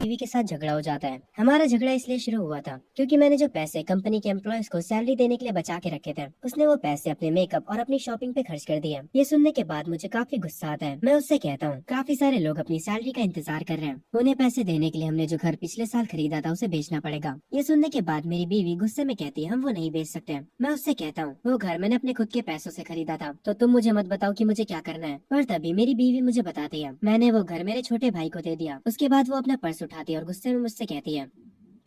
बीवी के साथ झगड़ा हो जाता है। हमारा झगड़ा इसलिए शुरू हुआ था क्योंकि मैंने जो पैसे कंपनी के एम्प्लॉयज को सैलरी देने के लिए बचा के रखे थे, उसने वो पैसे अपने मेकअप और अपनी शॉपिंग पे खर्च कर दिए। ये सुनने के बाद मुझे काफी गुस्सा आता है। मैं उससे कहता हूँ, काफी सारे लोग अपनी सैलरी का इंतजार कर रहे हैं, उन्हें पैसे देने के लिए हमने जो घर पिछले साल खरीदा था उसे बेचना पड़ेगा। ये सुनने के बाद मेरी बीवी गुस्से में कहती है, हम वो नहीं बेच सकते। मैं उससे कहता हूँ, वो घर मैंने अपने खुद के पैसों से खरीदा था, तो तुम मुझे मत बताओ कि मुझे क्या करना है। पर तभी मेरी बीवी मुझे बताती है, मैंने वो घर मेरे छोटे भाई को दे दिया। उसके बाद वो अपना पर्स उठाती है और गुस्से में मुझसे कहती है,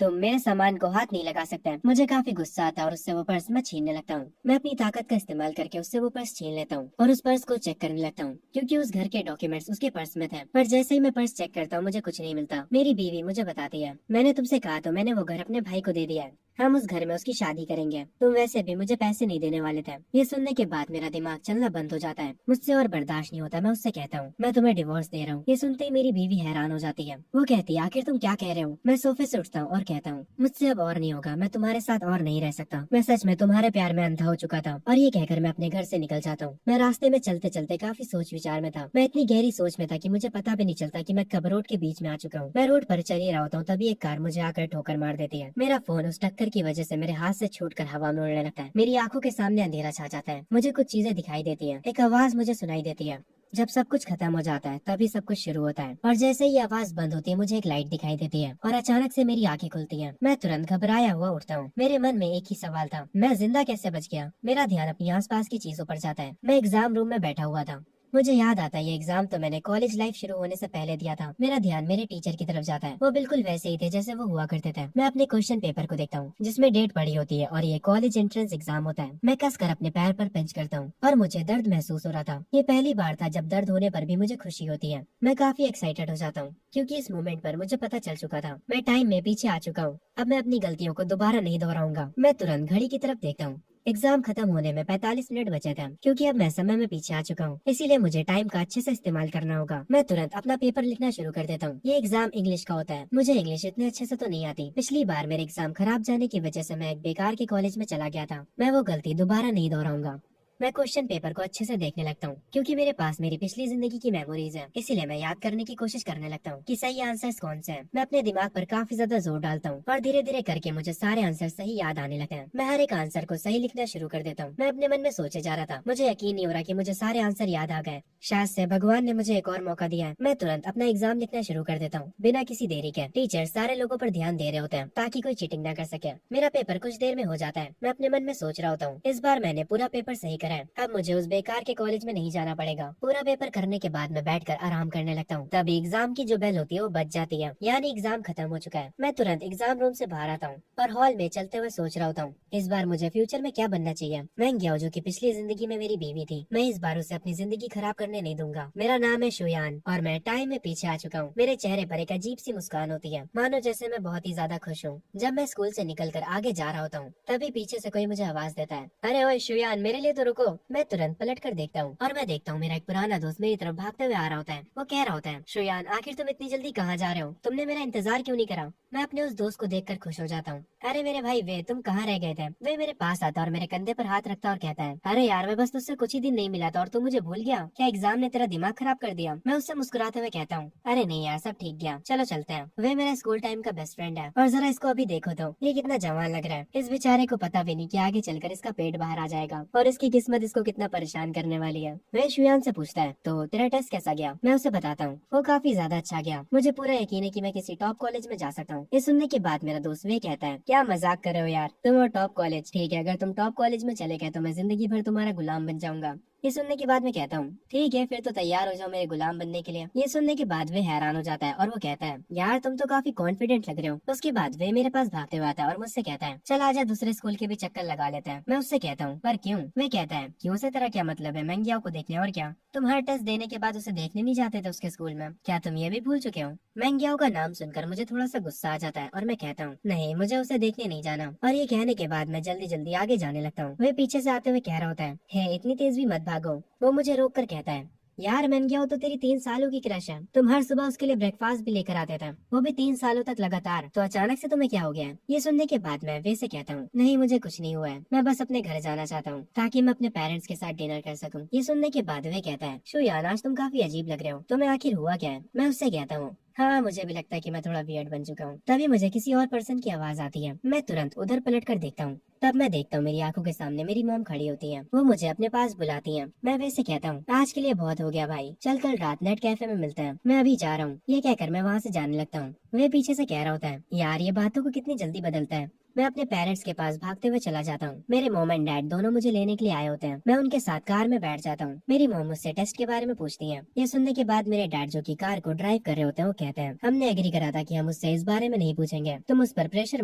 तुम मेरे सामान को हाथ नहीं लगा सकते। मुझे काफी गुस्सा आता है और उससे वो पर्स मैं छीनने लगता हूँ। मैं अपनी ताकत का इस्तेमाल करके उससे वो पर्स छीन लेता हूँ और उस पर्स को चेक करने लगता हूँ क्योंकि उस घर के डॉक्यूमेंट्स उसके पर्स में थे। पर जैसे ही मैं पर्स चेक करता हूँ मुझे कुछ नहीं मिलता। मेरी बीवी मुझे बताती है, मैंने तुमसे कहा तो मैंने वो घर अपने भाई को दे दिया है, हम उस घर में उसकी शादी करेंगे, तुम वैसे भी मुझे पैसे नहीं देने वाले थे। ये सुनने के बाद मेरा दिमाग चलना बंद हो जाता है, मुझसे और बर्दाश्त नहीं होता। मैं उससे कहता हूँ, मैं तुम्हें डिवोर्स दे रहा हूँ। ये सुनते ही मेरी बीवी हैरान हो जाती है। वो कहती है, आखिर तुम क्या कह रहे हो। मैं सोफे से उठता हूँ और कहता हूँ, मुझसे अब और नहीं होगा, मैं तुम्हारे साथ और नहीं रह सकता। मैं सच में तुम्हारे प्यार में अंधा हो चुका था। और ये कहकर मैं अपने घर से निकल जाता हूँ। मैं रास्ते में चलते चलते काफी सोच विचार में था। मैं इतनी गहरी सोच में था कि मुझे पता भी नहीं चलता कि मैं कब रोड के बीच में आ चुका हूँ। मैं रोड पर चल ही रहा होता हूँ, तभी एक कार मुझे आकर ठोकर मार देती है। मेरा फोन उस टक्कर की वजह से मेरे हाथ से छूटकर हवा में उड़ने लगता है। मेरी आंखों के सामने अंधेरा छा जाता है। मुझे कुछ चीजें दिखाई देती हैं। एक आवाज मुझे सुनाई देती है। जब सब कुछ खत्म हो जाता है तभी सब कुछ शुरू होता है। और जैसे ही आवाज बंद होती है मुझे एक लाइट दिखाई देती है और अचानक से मेरी आंखें खुलती हैं। मैं तुरंत घबराया हुआ उठता हूँ। मेरे मन में एक ही सवाल था, मैं जिंदा कैसे बच गया। मेरा ध्यान अपनी आसपास की चीजों पर जाता है। मैं एग्जाम रूम में बैठा हुआ था। मुझे याद आता है ये एग्जाम तो मैंने कॉलेज लाइफ शुरू होने से पहले दिया था। मेरा ध्यान मेरे टीचर की तरफ जाता है। वो बिल्कुल वैसे ही थे जैसे वो हुआ करते थे। मैं अपने क्वेश्चन पेपर को देखता हूँ जिसमें डेट पड़ी होती है और ये कॉलेज एंट्रेंस एग्जाम होता है। मैं कस कर अपने पैर पर पिंच करता हूँ और मुझे दर्द महसूस हो रहा था। ये पहली बार था जब दर्द होने पर भी मुझे खुशी होती है। मैं काफी एक्साइटेड हो जाता हूँ क्योंकि इस मोमेंट पर मुझे पता चल चुका था, मैं टाइम में पीछे आ चुका हूँ। अब मैं अपनी गलतियों को दोबारा नहीं दोहराऊंगा। मैं तुरंत घड़ी की तरफ देखता हूँ। एग्जाम खत्म होने में 45 मिनट बचे थे क्योंकि अब मैं समय में पीछे आ चुका हूँ, इसीलिए मुझे टाइम का अच्छे से इस्तेमाल करना होगा। मैं तुरंत अपना पेपर लिखना शुरू कर देता हूँ। ये एग्जाम इंग्लिश का होता है। मुझे इंग्लिश इतने अच्छे से तो नहीं आती। पिछली बार मेरे एग्जाम खराब जाने की वजह से मैं एक बेकार के कॉलेज में चला गया था। मैं वो गलती दोबारा नहीं दोहराऊंगा। मैं क्वेश्चन पेपर को अच्छे से देखने लगता हूँ क्योंकि मेरे पास मेरी पिछली जिंदगी की मेमोरीज है, इसीलिए मैं याद करने की कोशिश करने लगता हूँ कि सही आंसर्स कौन से हैं। मैं अपने दिमाग पर काफी ज्यादा जोर डालता हूँ और धीरे धीरे करके मुझे सारे आंसर सही याद आने लगते हैं। मैं हर एक आंसर को सही लिखना शुरू कर देता हूँ। मैं अपने मन में सोचे जा रहा था, मुझे यकीन नहीं हो रहा कि मुझे सारे आंसर याद आ गए। शायद से भगवान ने मुझे एक और मौका दिया है। मैं तुरंत अपना एग्जाम लिखना शुरू कर देता हूँ बिना किसी देरी के। टीचर सारे लोगों पर ध्यान दे रहे होते हैं ताकि कोई चीटिंग न कर सके। मेरा पेपर कुछ देर में हो जाता है। मैं अपने मन में सोच रहा होता हूँ, इस बार मैंने पूरा पेपर सही करा है, अब मुझे उस बेकार के कॉलेज में नहीं जाना पड़ेगा। पूरा पेपर करने के बाद मैं बैठकर आराम करने लगता हूँ। तभी एग्जाम की जो बेल होती है वो बज जाती है, यानी एग्जाम खत्म हो चुका है। मैं तुरंत एग्जाम रूम से बाहर आता हूँ और हॉल में चलते हुए सोच रहा होता हूँ, इस बार मुझे फ्यूचर में क्या बनना चाहिए। मैं गया जो कि पिछली जिंदगी में मेरी बीवी थी, मैं इस बार उसे अपनी जिंदगी खराब करने नहीं दूंगा। मेरा नाम है शुयान और मैं टाइम में पीछे आ चुका हूँ। मेरे चेहरे पर एक अजीब सी मुस्कान होती है, मानो जैसे मैं बहुत ही ज्यादा खुश हूँ। जब मैं स्कूल से निकलकर आगे जा रहा होता हूँ तभी पीछे से कोई मुझे आवाज देता है, अरे ओए शुयान, मेरे लिए तो रुको। मैं तुरंत पलट कर देखता हूँ और मैं देखता हूँ मेरा एक पुराना दोस्त मेरी तरफ भागते हुए आ रहा होता है। वो कह रहा होता है, शुयान, आखिर तुम इतनी जल्दी कहाँ जा रहे हो, तुमने मेरा इंतजार क्यों नहीं करा। मैं अपने उस दोस्त को देखकर खुश हो जाता हूँ। अरे मेरे भाई वे, तुम कहाँ रह गए थे। वे मेरे पास आता और मेरे कंधे पर हाथ रखता और कहता है, अरे यार, मैं बस तुझसे कुछ ही दिन नहीं मिला था और तू मुझे भूल गया क्या, एग्जाम ने तेरा दिमाग खराब कर दिया। मैं उससे मुस्कुराते हुए कहता हूँ, अरे नहीं यार, सब ठीक गया, चलो चलते हैं। वे मेरा स्कूल टाइम का बेस्ट फ्रेंड है और जरा इसको अभी देखो तो, ये कितना जवान लग रहा है। इस बेचारे को पता भी नहीं कि आगे चलकर इसका पेट बाहर आ जाएगा और इसकी किस्मत इसको कितना परेशान करने वाली है। वे शुयान से पूछता है, तो तेरा टेस्ट कैसा गया। मैं उसे बताता हूँ। वो काफी ज्यादा अच्छा गया, मुझे पूरा यकीन है कि मैं किसी टॉप कॉलेज में जा सकता हूँ। ये सुनने के बाद मेरा दोस्त वे कहता है, क्या मजाक कर रहे हो यार, तुम और टॉप कॉलेज, ठीक है, अगर तुम टॉप कॉलेज में चले गए तो मैं जिंदगी भर तुम्हारा गुलाम बन जाऊंगा। ये सुनने के बाद मैं कहता हूँ, ठीक है, फिर तो तैयार हो जाओ मेरे गुलाम बनने के लिए। ये सुनने के बाद वे हैरान हो जाता है और वो कहता है, यार तुम तो काफी कॉन्फिडेंट लग रहे हो। उसके बाद वे मेरे पास भागते हुए आता है और मुझसे कहता है, चल आजा दूसरे स्कूल के भी चक्कर लगा लेते हैं। मैं उससे कहता हूँ, पर क्यों। वे कहता है, क्यों से तेरा क्या मतलब है, मैं को देखने और क्या। तुम हर टेस्ट देने के बाद उसे देखने नहीं जाते थे उसके स्कूल में, क्या तुम ये भी भूल चुके हो। मैंगियाओ का नाम सुनकर मुझे थोड़ा सा गुस्सा आ जाता है और मैं कहता हूँ, नहीं, मुझे उसे देखने नहीं जाना। और ये कहने के बाद मैं जल्दी जल्दी आगे जाने लगता हूँ। वे पीछे से आते हुए कह रहा होता है, हे इतनी तेज भी मत भागो। वो मुझे रोक कर कहता है, यार मैं गया तो तेरी 3 सालों की क्रश है, तुम हर सुबह उसके लिए ब्रेकफास्ट भी लेकर आते थे, वो भी 3 सालों तक लगातार। तो अचानक से तुम्हें क्या हो गया है? ये सुनने के बाद मैं वैसे कहता हूँ, नहीं मुझे कुछ नहीं हुआ है, मैं बस अपने घर जाना चाहता हूँ ताकि मैं अपने पेरेंट्स के साथ डिनर कर सकूँ। ये सुनने के बाद वे कहता है, शो यार आज तुम काफी अजीब लग रहे हो, तुम्हें आखिर हुआ क्या है? मैं उससे कहता हूँ, हाँ मुझे भी लगता है कि मैं थोड़ा वियर्ड बन चुका हूँ। तभी मुझे किसी और पर्सन की आवाज आती है, मैं तुरंत उधर पलट कर देखता हूँ। तब मैं देखता हूँ मेरी आंखों के सामने मेरी मॉम खड़ी होती है, वो मुझे अपने पास बुलाती है। मैं वैसे कहता हूँ, आज के लिए बहुत हो गया भाई, चल कल रात नेट कैफे में मिलते हैं, मैं अभी जा रहा हूँ। ये कहकर मैं वहाँ से जाने लगता हूँ। वे पीछे से कह रहा होता है, यार ये बातों को कितनी जल्दी बदलता है। मैं अपने पेरेंट्स के पास भागते हुए चला जाता हूँ। मेरे मॉम एंड डैड दोनों मुझे लेने के लिए आए होते हैं। मैं उनके साथ कार में बैठ जाता हूँ। मेरी मॉम मुझसे टेस्ट के बारे में पूछती है। ये सुनने के बाद मेरे डैड जो कि कार को ड्राइव कर रहे होते हैं वो कहते हैं, हमने एग्री करा था कि हम उससे इस बारे में नहीं पूछेंगे, तुम उस पर प्रेशर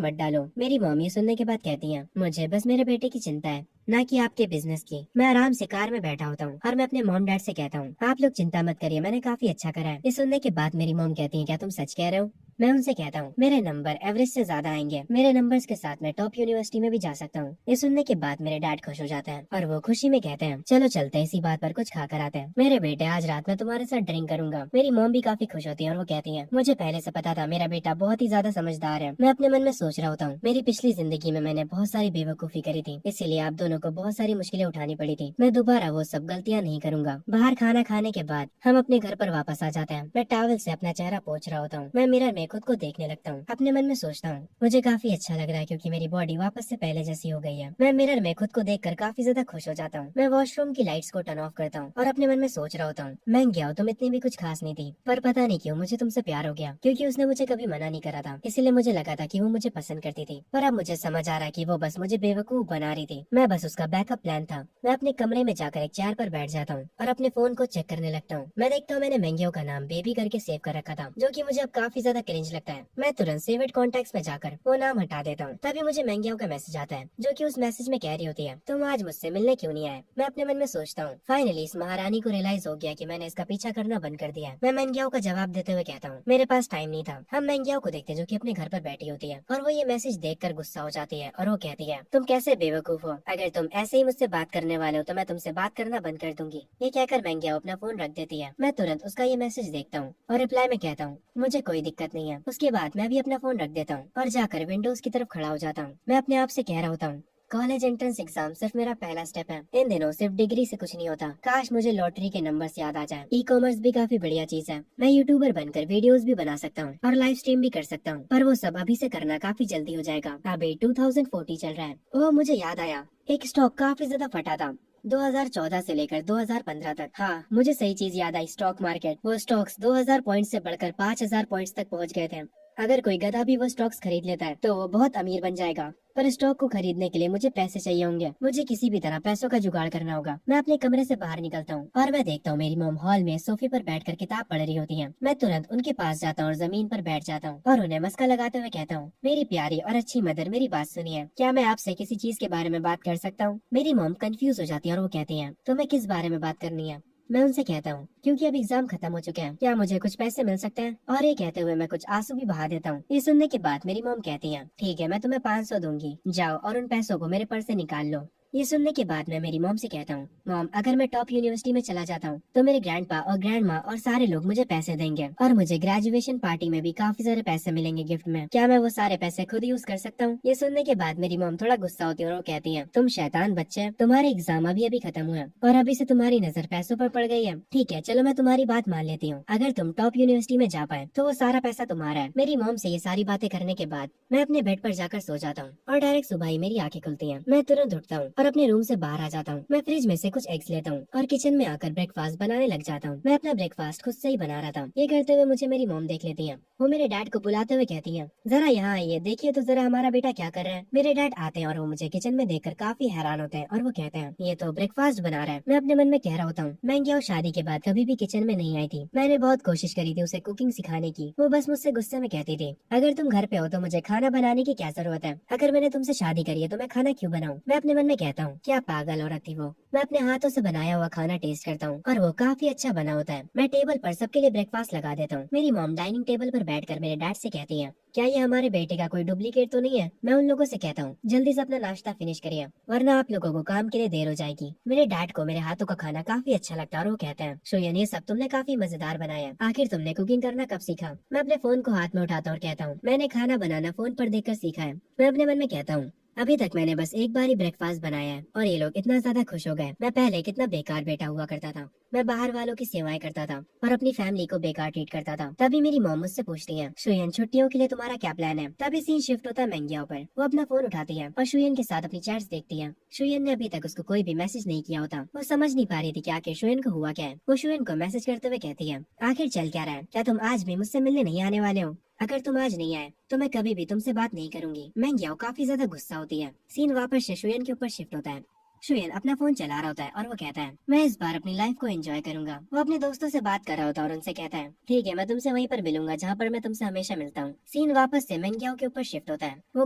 मत डालो। मेरी मॉम ये सुनने के बाद कहती है, मुझे बस मेरे बेटे की चिंता है, ना कि आपके बिजनेस की। मैं आराम से कार में बैठा होता हूँ और मैं अपने मॉम डैड से कहता हूँ, आप लोग चिंता मत करिए, मैंने काफी अच्छा करा है। ये सुनने के बाद मेरी मॉम कहती है, क्या तुम सच कह रहे हो? मैं उनसे कहता हूँ, मेरे नंबर एवरेज से ज्यादा आएंगे, मेरे नंबर्स के साथ मैं टॉप यूनिवर्सिटी में भी जा सकता हूँ। ये सुनने के बाद मेरे डैड खुश हो जाते हैं और वो खुशी में कहते हैं, चलो चलते हैं, इसी बात पर कुछ खा कर आते हैं। मेरे बेटे आज रात में तुम्हारे साथ ड्रिंक करूंगा। मेरी मॉम भी काफी खुश होती है और वो कहती है, मुझे पहले से पता था मेरा बेटा बहुत ही ज्यादा समझदार है। मैं अपने मन में सोच रहा होता हूँ, मेरी पिछली जिंदगी में मैंने बहुत सारी बेवकूफी करी थी, इसीलिए आप दोनों को बहुत सारी मुश्किलें उठानी पड़ी थी। मैं दोबारा वो सब गलतियाँ नहीं करूंगा। बाहर खाना खाने के बाद हम अपने घर पर वापस आ जाते हैं। मैं टॉवल से अपना चेहरा पोंछ रहा होता हूँ। मैं मिरर में खुद को देखने लगता हूँ। अपने मन में सोचता हूँ, मुझे काफी अच्छा लग रहा है क्योंकि मेरी बॉडी वापस से पहले जैसी हो गई है। मैं मिरर में खुद को देखकर काफी ज्यादा खुश हो जाता हूँ। मैं वॉशरूम की लाइट्स को टर्न ऑफ करता हूँ और अपने मन में सोच रहा होता हूँ, मैं गया तुम इतनी भी कुछ खास नहीं थी, पर पता नहीं क्यों मुझे तुमसे प्यार हो गया, क्योंकि उसने मुझे कभी मना नहीं करा था, इसलिए मुझे लगा था कि वो मुझे पसंद करती थी। पर अब मुझे समझ आ रहा है कि वो बस मुझे बेवकूफ बना रही थी, मैं बस उसका बैकअप प्लान था। मैं अपने कमरे में जाकर एक चेयर पर बैठ जाता हूँ और अपने फोन को चेक करने लगता हूँ। मैं देखता हूँ मैंने मैंगियो का नाम बेबी करके सेव कर रखा था, जो कि मुझे अब काफी ज्यादा क्रिंज लगता है। मैं तुरंत सेव्ड कॉन्टैक्ट्स में जाकर वो नाम हटा देता हूँ। तभी मुझे मैंगियो का मैसेज आता है, जो कि उस मैसेज में कह रही होती है, तुम आज मुझसे मिलने क्यों नहीं आए? मैं अपने मन में सोचता हूँ, फाइनली इस महारानी को रियलाइज हो गया कि मैंने इसका पीछा करना बंद कर दिया है। मैं मैंगियो का जवाब देते हुए कहता हूँ, मेरे पास टाइम नहीं था। हम मैंगियो को देखते जो कि अपने घर पर बैठी होती है और वो ये मैसेज देखकर गुस्सा हो जाती है और वो कहती है, तुम कैसे बेवकूफ हो, अगर तुम ऐसे ही मुझसे बात करने वाले हो तो मैं तुमसे बात करना बंद कर दूंगी। ये कहकर मैंगियो अपना फोन रख देती है। मैं तुरंत उसका ये मैसेज देखता हूँ और रिप्लाई में कहता हूँ, मुझे कोई दिक्कत नहीं है। उसके बाद मैं भी अपना फोन रख देता हूँ और जाकर विंडोज की तरफ खड़ा हो जाता हूँ। मैं अपने आप से कह रहा होता हूँ, कॉलेज एंट्रेंस एग्जाम सिर्फ मेरा पहला स्टेप है। इन दिनों सिर्फ डिग्री से कुछ नहीं होता। काश मुझे लॉटरी के नंबर्स याद आ जाए। ई कॉमर्स भी काफी बढ़िया चीज है। मैं यूट्यूबर बनकर वीडियोस भी बना सकता हूँ और लाइव स्ट्रीम भी कर सकता हूँ, पर वो सब अभी से करना काफी जल्दी हो जाएगा। अभी 2040 चल रहा है। ओह मुझे याद आया, एक स्टॉक काफी ज्यादा फटा था 2014 से लेकर 2015 तक। हाँ मुझे सही चीज याद आई, स्टॉक मार्केट। वो स्टॉक्स 2000 पॉइंट से बढ़कर 5000 पॉइंट्स तक पहुंच गए थे। अगर कोई गधा भी वो स्टॉक्स खरीद लेता है तो वो बहुत अमीर बन जाएगा। पर स्टॉक को खरीदने के लिए मुझे पैसे चाहिए होंगे। मुझे किसी भी तरह पैसों का जुगाड़ करना होगा। मैं अपने कमरे से बाहर निकलता हूँ और मैं देखता हूँ मेरी मॉम हॉल में सोफे पर बैठकर किताब पढ़ रही होती है। मैं तुरंत उनके पास जाता हूँ और जमीन पर बैठ जाता हूँ और उन्हें मस्का लगाते हुए कहता हूँ, मेरी प्यारी और अच्छी मदर, मेरी बात सुनिए, क्या मैं आपसे किसी चीज के बारे में बात कर सकता हूँ? मेरी मॉम कंफ्यूज हो जाती है और वो कहती है, तुम्हें किस बारे में बात करनी है? मैं उनसे कहता हूँ, क्योंकि अब एग्जाम खत्म हो चुके हैं, क्या मुझे कुछ पैसे मिल सकते हैं? और ये कहते हुए मैं कुछ आंसू भी बहा देता हूँ। ये सुनने के बाद मेरी मॉम कहती है, ठीक है मैं तुम्हें 500 दूंगी, जाओ और उन पैसों को मेरे पर्स से निकाल लो। ये सुनने के बाद मैं मेरी मॉम से कहता हूँ, मॉम अगर मैं टॉप यूनिवर्सिटी में चला जाता हूँ तो मेरे ग्रैंडपा और ग्रैंड माँ और सारे लोग मुझे पैसे देंगे और मुझे ग्रेजुएशन पार्टी में भी काफी सारे पैसे मिलेंगे गिफ्ट में। क्या मैं वो सारे पैसे खुद यूज कर सकता हूँ? ये सुनने के बाद मेरी मॉम थोड़ा गुस्सा होती है और वो कहती है, तुम शैतान बच्चे, तुम्हारे एग्जाम अभी अभी खत्म हुए और अभी से तुम्हारी नजर पैसों पर पड़ गई है। ठीक है चलो मैं तुम्हारी बात मान लेती हूँ, अगर तुम टॉप यूनिवर्सिटी में जा पाए तो वो सारा पैसा तुम्हारा है। मेरी मॉम से ये सारी बातें करने के बाद मैं अपने बेड पर जाकर सो जाता हूँ और डायरेक्ट सुबह ही मेरी आंखें खुलती हैं। मैं तुरंत उठता हूँ और अपने रूम से बाहर आ जाता हूँ। मैं फ्रिज में से कुछ एग्स लेता हूँ और किचन में आकर ब्रेकफास्ट बनाने लग जाता हूँ। मैं अपना ब्रेकफास्ट खुद से ही बना रहा था। ये करते हुए मुझे मेरी मॉम देख लेती है। वो मेरे डैड को बुलाते हुए कहती है, जरा यहाँ आइए, देखिए तो जरा हमारा बेटा क्या कर रहा है। मेरे डैड आते हैं और वो मुझे किचन में देखकर काफी हैरान होते हैं और वो कहते हैं, ये तो ब्रेकफास्ट बना रहा है। मैं अपने मन में कह रहा होता हूँ, मैं क्या शादी के बाद कभी भी किचन में नहीं आई थी। मैंने बहुत कोशिश करी थी उसे कुकिंग सिखाने की, वो बस मुझसे गुस्से में कहती थी, अगर तुम घर पे हो तो मुझे खाना बनाने की क्या जरूरत है? अगर मैंने तुमसे शादी करी है तो मैं खाना क्यों बनाऊँ? मैं अपने मन में कहता कहता हूँ क्या पागल औरत थी वो। मैं अपने हाथों से बनाया हुआ खाना टेस्ट करता हूँ और वो काफी अच्छा बना होता है। मैं टेबल पर सबके लिए ब्रेकफास्ट लगा देता हूँ। मेरी मॉम डाइनिंग टेबल पर बैठकर मेरे डैड से कहती है क्या ये हमारे बेटे का कोई डुप्लीकेट तो नहीं है। मैं उन लोगों से कहता हूँ जल्दी से अपना नाश्ता फिनिश करिए वरना आप लोगों को काम के लिए देर हो जाएगी। मेरे डैड को मेरे हाथों का खाना काफी अच्छा लगता है और वो कहते हैं शुयन ये सब तुमने काफी मजेदार बनाया। आखिर तुमने कुकिंग करना कब सीखा। मैं अपने फोन को हाथ में उठाता हूँ और कहता हूँ मैंने खाना बनाना फोन पर देखकर सीखा है। मैं अपने मन में कहता हूँ अभी तक मैंने बस एक बार ही ब्रेकफास्ट बनाया है और ये लोग इतना ज्यादा खुश हो गए। मैं पहले कितना बेकार बेटा हुआ करता था। मैं बाहर वालों की सेवाएं करता था और अपनी फैमिली को बेकार ट्रीट करता था। तभी मेरी मॉम मुझसे पूछती है शुयन छुट्टियों के लिए तुम्हारा क्या प्लान है। तभी सीन शिफ्ट होता है मैंगियाओ पर। वो अपना फोन उठाती है और शुयन के साथ अपनी चैट्स देखती है। शुयन ने अभी तक उसको कोई भी मैसेज नहीं किया होता। वो समझ नहीं पा रही थी कि आखिर शुयन को हुआ क्या है। वो शुयन को मैसेज करते हुए कहती है आखिर चल क्या रहा है। क्या तुम आज भी मुझसे मिलने नहीं आने वाले हो। अगर तुम आज नहीं आए तो मैं कभी भी तुमसे बात नहीं करूंगी। मैंगियाओ काफी ज्यादा गुस्सा होती है। सीन वापस से शुयन के ऊपर शिफ्ट होता है। शुयन अपना फोन चला रहा होता है और वो कहता है मैं इस बार अपनी लाइफ को एंजॉय करूंगा। वो अपने दोस्तों से बात कर रहा होता है और उनसे कहता है ठीक है मैं तुमसे वहीं पर मिलूंगा जहाँ पर मैं तुमसे हमेशा मिलता हूँ। सीन वापस से मैंगियाओ के ऊपर शिफ्ट होता है। वो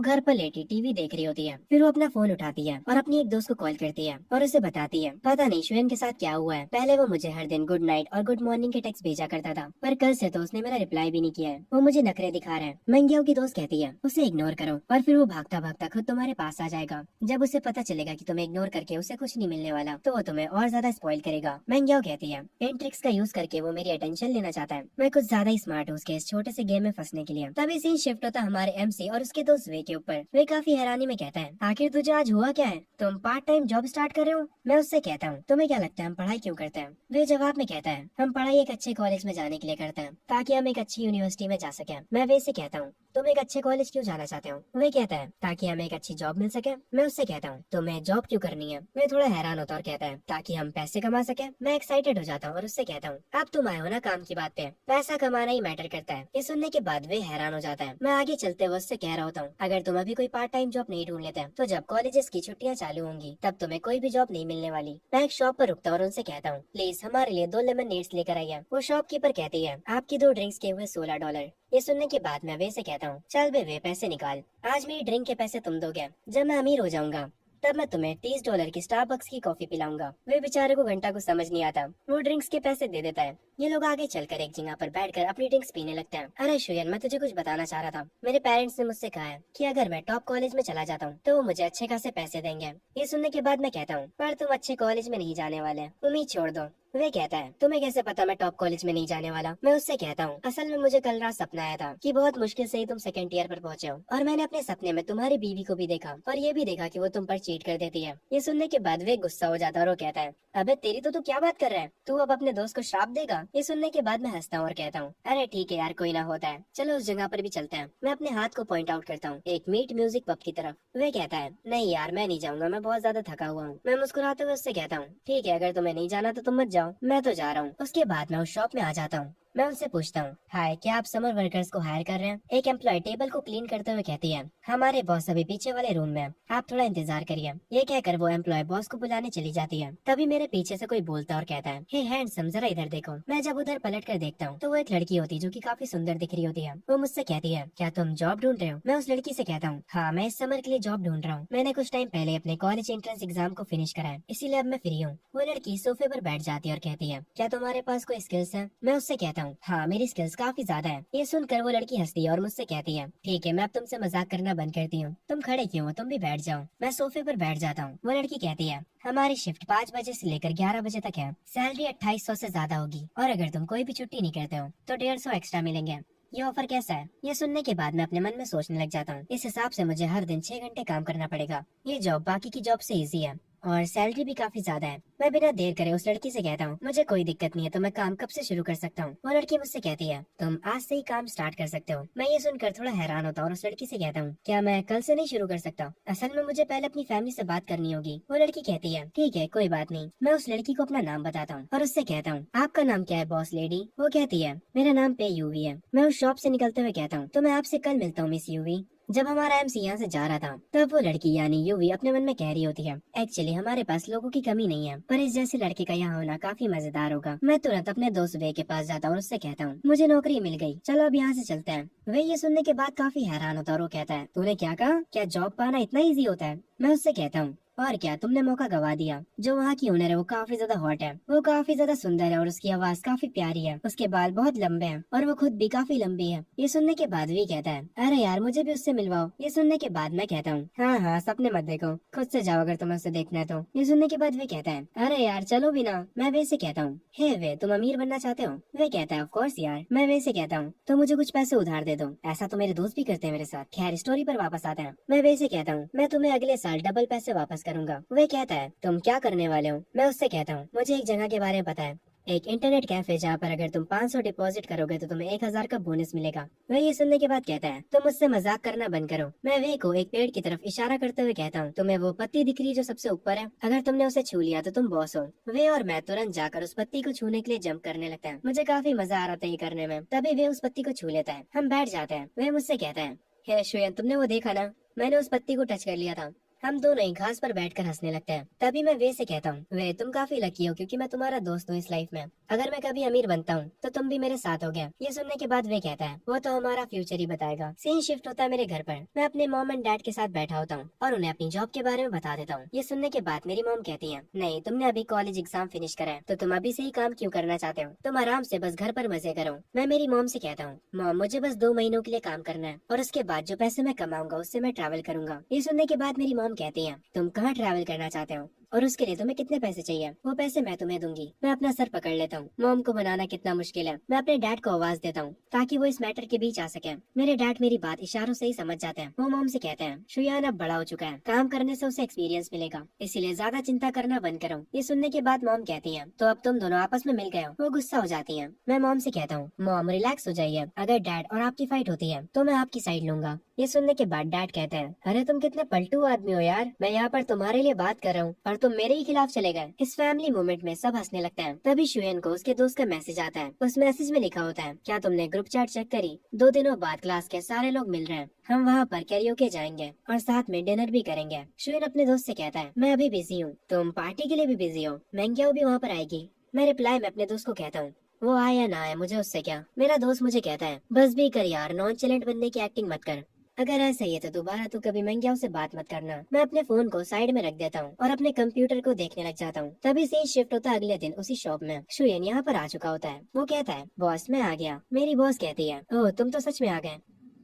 घर पर लेटी टीवी देख रही होती है। फिर वो अपना फोन उठाती है और अपनी एक दोस्त को कॉल करती है और उसे बताती है पता नहीं शुयन के साथ क्या हुआ है। पहले वो मुझे हर दिन गुड नाइट और गुड मॉर्निंग के टेक्स्ट भेजा करता था पर कल से तो उसने मेरा रिप्लाई भी नहीं किया है। वो मुझे नखरे दिखा रहा है। मैंगियाओ की दोस्त कहती है उसे इग्नोर करो और फिर वो भागता भागता खुद तुम्हारे पास आ जाएगा। जब उसे पता चलेगा कि तुम्हें इग्नोर करके उसे कुछ नहीं मिलने वाला तो वो तुम्हें और ज्यादा स्पॉइल करेगा। मैंगियाओ कहती है इन ट्रिक्स का यूज करके वो मेरी अटेंशन लेना चाहता है। मैं कुछ ज्यादा ही स्मार्ट हूँ उसके इस छोटे से गेम में फंसने के लिए। तभी सीन शिफ्ट होता है हमारे एमसी और उसके दोस्त वे के ऊपर। वे काफी हैरानी में कहता है आखिर तुझे आज हुआ क्या है। तुम पार्ट टाइम जॉब स्टार्ट कर रहे हो। मैं उससे कहता हूँ तुम्हें क्या लगता है हम पढ़ाई क्यों करते हैं। वे जवाब में कहता है हम पढ़ाई एक अच्छे कॉलेज में जाने के लिए करते हैं ताकि हम एक अच्छी यूनिवर्सिटी में जा सके। मैं वे से कहता हूँ तुम एक अच्छे कॉलेज क्यों जाना चाहते हो। वे कहता है ताकि हमें एक अच्छी जॉब मिल सके। मैं उससे कहता हूँ तुम्हें जॉब क्यों करनी है। वे थोड़ा हैरान होता और कहता है ताकि हम पैसे कमा सके। मैं एक्साइटेड हो जाता हूँ और उससे कहता हूँ अब तुम आए हो ना काम की बात पे। पैसा कमाना ही मैटर करता है। ये सुनने के बाद वे हैरान हो जाता है। मैं आगे चलते हुए उससे कह रहा होता हूँ अगर तुम अभी कोई पार्ट टाइम जॉब नहीं ढूंढ लेते तो जब कॉलेजेस की छुट्टियाँ चालू होंगी तब तुम्हें कोई भी जॉब नहीं मिलने वाली। मैं एक शॉप पर रुकता हूँ और उनसे कहता हूँ प्लीज हमारे लिए 2 लेमनेड्स लेकर आइए। वो शॉपकीपर कहती है आपकी 2 ड्रिंक्स के हुए $16। ये सुनने के बाद मैं वे से कहता हूँ चल बे वे पैसे निकाल। आज मेरी ड्रिंक के पैसे तुम दोगे। जब मैं अमीर हो जाऊंगा तब मैं तुम्हें $30 की स्टारबक्स की कॉफी पिलाऊंगा। वे बेचारे को घंटा को समझ नहीं आता। वो ड्रिंक्स के पैसे दे देता है। ये लोग आगे चलकर एक जगह पर बैठकर अपनी ड्रिंक्स पीने लगते हैं। अरे शुयन मैं तुझे कुछ बताना चाह रहा था। मेरे पेरेंट्स ने मुझसे कहा है कि अगर मैं टॉप कॉलेज में चला जाता हूँ तो वो मुझे अच्छे खासे पैसे देंगे। ये सुनने के बाद मैं कहता हूँ पर तुम अच्छे कॉलेज में नहीं जाने वाले। उम्मीद छोड़ दो। वे कहता है तुम्हें कैसे पता मैं टॉप कॉलेज में नहीं जाने वाला। मैं उससे कहता हूँ असल में मुझे कल रात सपना आया था कि बहुत मुश्किल से ही तुम सेकंड ईयर पर पहुंचे हो और मैंने अपने सपने में तुम्हारी बीवी को भी देखा और ये भी देखा कि वो तुम पर चीट कर देती है। ये सुनने के बाद वे गुस्सा हो जाता है और वो कहता है अबे तेरी तो तू क्या बात कर रहा है। तू अब अपने दोस्त को श्राप देगा। ये सुनने के बाद मैं हंसता हूँ और कहता हूँ अरे ठीक है यार कोई ना होता है। चलो उस जगह पर भी चलते हैं। मैं अपने हाथ को पॉइंट आउट करता हूँ एक मीट म्यूजिक पब की तरफ। वे कहता है नहीं यार मैं नहीं जाऊंगा मैं बहुत ज्यादा थका हुआ हूँ। मैं मुस्कुराते हुए उससे कहता हूँ ठीक है अगर तुम्हें नहीं जाना तो तुम मत जाओ मैं तो जा रहा हूँ। उसके बाद मैं उस शॉप में आ जाता हूँ। मैं उनसे पूछता हूँ हाय क्या आप समर वर्कर्स को हायर कर रहे हैं। एक एम्प्लॉय टेबल को क्लीन करते हुए कहती है हमारे बॉस अभी पीछे वाले रूम में आप थोड़ा इंतजार करिए। ये कहकर वो एम्प्लॉय बॉस को बुलाने चली जाती है। तभी मेरे पीछे से कोई बोलता और कहता है हे हैंडसम जरा इधर देखो। मैं जब उधर पलट कर देखता हूँ तो वो एक लड़की होती है जो कि काफी सुंदर दिख रही होती है। वो मुझसे कहती है क्या तुम जॉब ढूंढ रहे हो। मैं उस लड़की से कहता हूँ हाँ मैं इस समर के लिए जॉब ढूंढ रहा हूँ। मैंने कुछ टाइम पहले अपने कॉलेज एंट्रेंस एग्जाम को फिनिश करा है इसीलिए अब मैं फ्री हूँ। वो लड़की सोफे पर बैठ जाती है और कहती है क्या तुम्हारे पास कोई स्किल्स है। मैं उससे कहता हूँ हाँ मेरी स्किल्स काफी ज्यादा है। ये सुनकर वो लड़की हंसती है और मुझसे कहती है ठीक है मैं अब तुमसे मजाक करना बंद करती हूँ। तुम खड़े क्यों हो तुम भी बैठ जाओ। मैं सोफे पर बैठ जाता हूँ। वो लड़की कहती है हमारी शिफ्ट 5 बजे से लेकर 11 बजे तक है। सैलरी 2800 से ज्यादा होगी और अगर तुम कोई भी छुट्टी नहीं करते हो तो 150 एक्स्ट्रा मिलेंगे। ये ऑफर कैसा है। ये सुनने के बाद मैं अपने मन में सोचने लग जाता हूँ इस हिसाब से मुझे हर दिन 6 घंटे काम करना पड़ेगा। ये जॉब बाकी की जॉब से इजी है और सैलरी भी काफी ज्यादा है। मैं बिना देर करे उस लड़की से कहता हूँ मुझे कोई दिक्कत नहीं है तो मैं काम कब से शुरू कर सकता हूँ। वो लड़की मुझसे कहती है तुम आज से ही काम स्टार्ट कर सकते हो। मैं ये सुनकर थोड़ा हैरान होता हूँ और उस लड़की से कहता हूँ क्या मैं कल से नहीं शुरू कर सकता। असल में मुझे पहले अपनी फैमिली से बात करनी होगी। वो लड़की कहती है ठीक है कोई बात नहीं। मैं उस लड़की को अपना नाम बताता हूँ और उससे कहता हूँ आपका नाम क्या है बॉस लेडी। वो कहती है मेरा नाम पे यूवी है। मैं उस शॉप से निकलते हुए कहता हूँ तो मैं आपसे कल मिलता हूँ मिस यूवी। जब हमारा एमसी यहाँ से जा रहा था तब वो लड़की यानी यूवी अपने मन में कह रही होती है एक्चुअली हमारे पास लोगों की कमी नहीं है पर इस जैसे लड़के का यहाँ होना काफी मजेदार होगा। मैं तुरंत अपने दोस्त वे के पास जाता हूँ और उससे कहता हूँ मुझे नौकरी मिल गई चलो अब यहाँ से चलते हैं। वे ये सुनने के बाद काफी हैरान होता है और वो कहता है तूने क्या कहा क्या जॉब पाना इतना ईजी होता है। मैं उससे कहता हूँ और क्या, तुमने मौका गवा दिया। जो वहाँ की ओनर है वो काफी ज्यादा हॉट है, वो काफी ज्यादा सुंदर है और उसकी आवाज काफी प्यारी है, उसके बाल बहुत लंबे हैं और वो खुद भी काफी लंबी है। ये सुनने के बाद वी कहता है, अरे यार मुझे भी उससे मिलवाओ। ये सुनने के बाद मैं कहता हूँ, हाँ हाँ सपने मत देखो, खुद से जाओ अगर तुम्हें उससे देखना है तो। ये सुनने के बाद वे कहता है, अरे यार चलो भी ना। मैं वे से कहता हूँ, हे वे तुम अमीर बनना चाहते हो? वे कहता है, ऑफ कोर्स यार। मैं वे से कहता हूँ, तो मुझे कुछ पैसे उधार दे दो। ऐसा तो मेरे दोस्त भी करते हैं मेरे साथ। खैर स्टोरी पर वापस आते हैं। मैं वे से कहता हूँ, मैं तुम्हें अगले साल डबल पैसे वापस करूंगा। वे कहता है, तुम क्या करने वाले हो? मैं उससे कहता हूँ, मुझे एक जगह के बारे में पता है, एक इंटरनेट कैफे जहाँ पर अगर तुम 500 डिपॉजिट करोगे तो तुम्हें 1000 का बोनस मिलेगा। वह ये सुनने के बाद कहता है, तुम मुझसे मजाक करना बंद करो। मैं वे को एक पेड़ की तरफ इशारा करते हुए कहता हूँ, तुम्हें वो पत्ती दिख रही है जो सबसे ऊपर है? अगर तुमने उसे छू लिया तो तुम बॉस हो। वे और मैं तुरंत जाकर उस पत्ती को छूने के लिए जंप करने लगता है। मुझे काफी मजा आ रहा था ये करने में। तभी वे उस पत्ती को छू लेता है। हम बैठ जाते हैं। वे मुझसे कहता है, हे शुयन तुमने वो देखा ना, मैंने उस पत्ती को टच कर लिया था। हम दोनों ही घास पर बैठकर हंसने लगते हैं। तभी मैं वे से कहता हूँ, वे तुम काफी लकी हो क्योंकि मैं तुम्हारा दोस्त हूँ इस लाइफ में। अगर मैं कभी अमीर बनता हूँ तो तुम भी मेरे साथ हो गया। ये सुनने के बाद वे कहता है, वो तो हमारा फ्यूचर ही बताएगा। सीन शिफ्ट होता है मेरे घर पर। मैं अपने मॉम एंड डैड के साथ बैठा होता हूँ और उन्हें अपनी जॉब के बारे में बता देता हूँ। ये सुनने के बाद मेरी मॉम कहती है, नहीं तुमने अभी कॉलेज एग्जाम फिनिश करा है तो तुम अभी से ही काम क्यों करना चाहते हो? तुम आराम से बस घर पर मजे करो। मैं मेरी मॉम से कहता हूँ, मॉम मुझे बस 2 महीनों के लिए काम करना है और उसके बाद जो पैसे मैं कमाऊंगा उससे मैं ट्रैवल करूंगा। ये सुनने के बाद मेरी मॉम कहती है, तुम कहाँ ट्रैवल करना चाहते हो और उसके लिए तुम्हें कितने पैसे चाहिए? वो पैसे मैं तुम्हें दूंगी। मैं अपना सर पकड़ लेता हूँ। मॉम को मनाना कितना मुश्किल है। मैं अपने डैड को आवाज देता हूँ ताकि वो इस मैटर के बीच आ सके। मेरे डैड मेरी बात इशारों से ही समझ जाते हैं। वो मॉम से कहते हैं, शुयान अब बड़ा हो चुका है, काम करने से उसे एक्सपीरियंस मिलेगा, इसीलिए ज्यादा चिंता करना बंद करो। ये सुनने के बाद मॉम कहती है, तो अब तुम दोनों आपस में मिल गए हो? वो गुस्सा हो जाती है। मैं मॉम से कहता हूँ, मॉम रिलैक्स हो जाइए, अगर डैड और आपकी फाइट होती है तो मैं आपकी साइड लूंगा। ये सुनने के बाद डैड कहते हैं, अरे तुम कितने पलटू आदमी हो यार, मैं यहाँ पर तुम्हारे लिए बात कर रहा हूँ और तुम मेरे ही खिलाफ चले गए। इस फैमिली मोमेंट में सब हंसने लगते हैं। तभी शुयन को उसके दोस्त का मैसेज आता है। उस मैसेज में लिखा होता है, क्या तुमने ग्रुप चैट चेक करी? 2 दिनों बाद क्लास के सारे लोग मिल रहे हैं, हम वहाँ पर कैरियोके जाएंगे और साथ में डिनर भी करेंगे। शुयन अपने दोस्त से कहता है, मैं अभी बिजी हूँ, तुम पार्टी के लिए भी बिजी हो? मैंग्याओ भी वहाँ पर आएगी? मैं रिप्लाई में अपने दोस्त को कहता हूँ, वो आए या ना आए मुझे उससे क्या। मेरा दोस्त मुझे कहता है, बस भी कर यार, नॉनचेलेंट बनने की एक्टिंग मत कर। अगर ऐसा ही है तो दोबारा तू कभी महंगियाओं से बात मत करना। मैं अपने फोन को साइड में रख देता हूँ और अपने कंप्यूटर को देखने लग जाता हूँ। तभी से शिफ्ट होता है अगले दिन उसी शॉप में। शुयन यहाँ पर आ चुका होता है। वो कहता है, बॉस मैं आ गया। मेरी बॉस कहती है, ओह तुम तो सच में आ गए।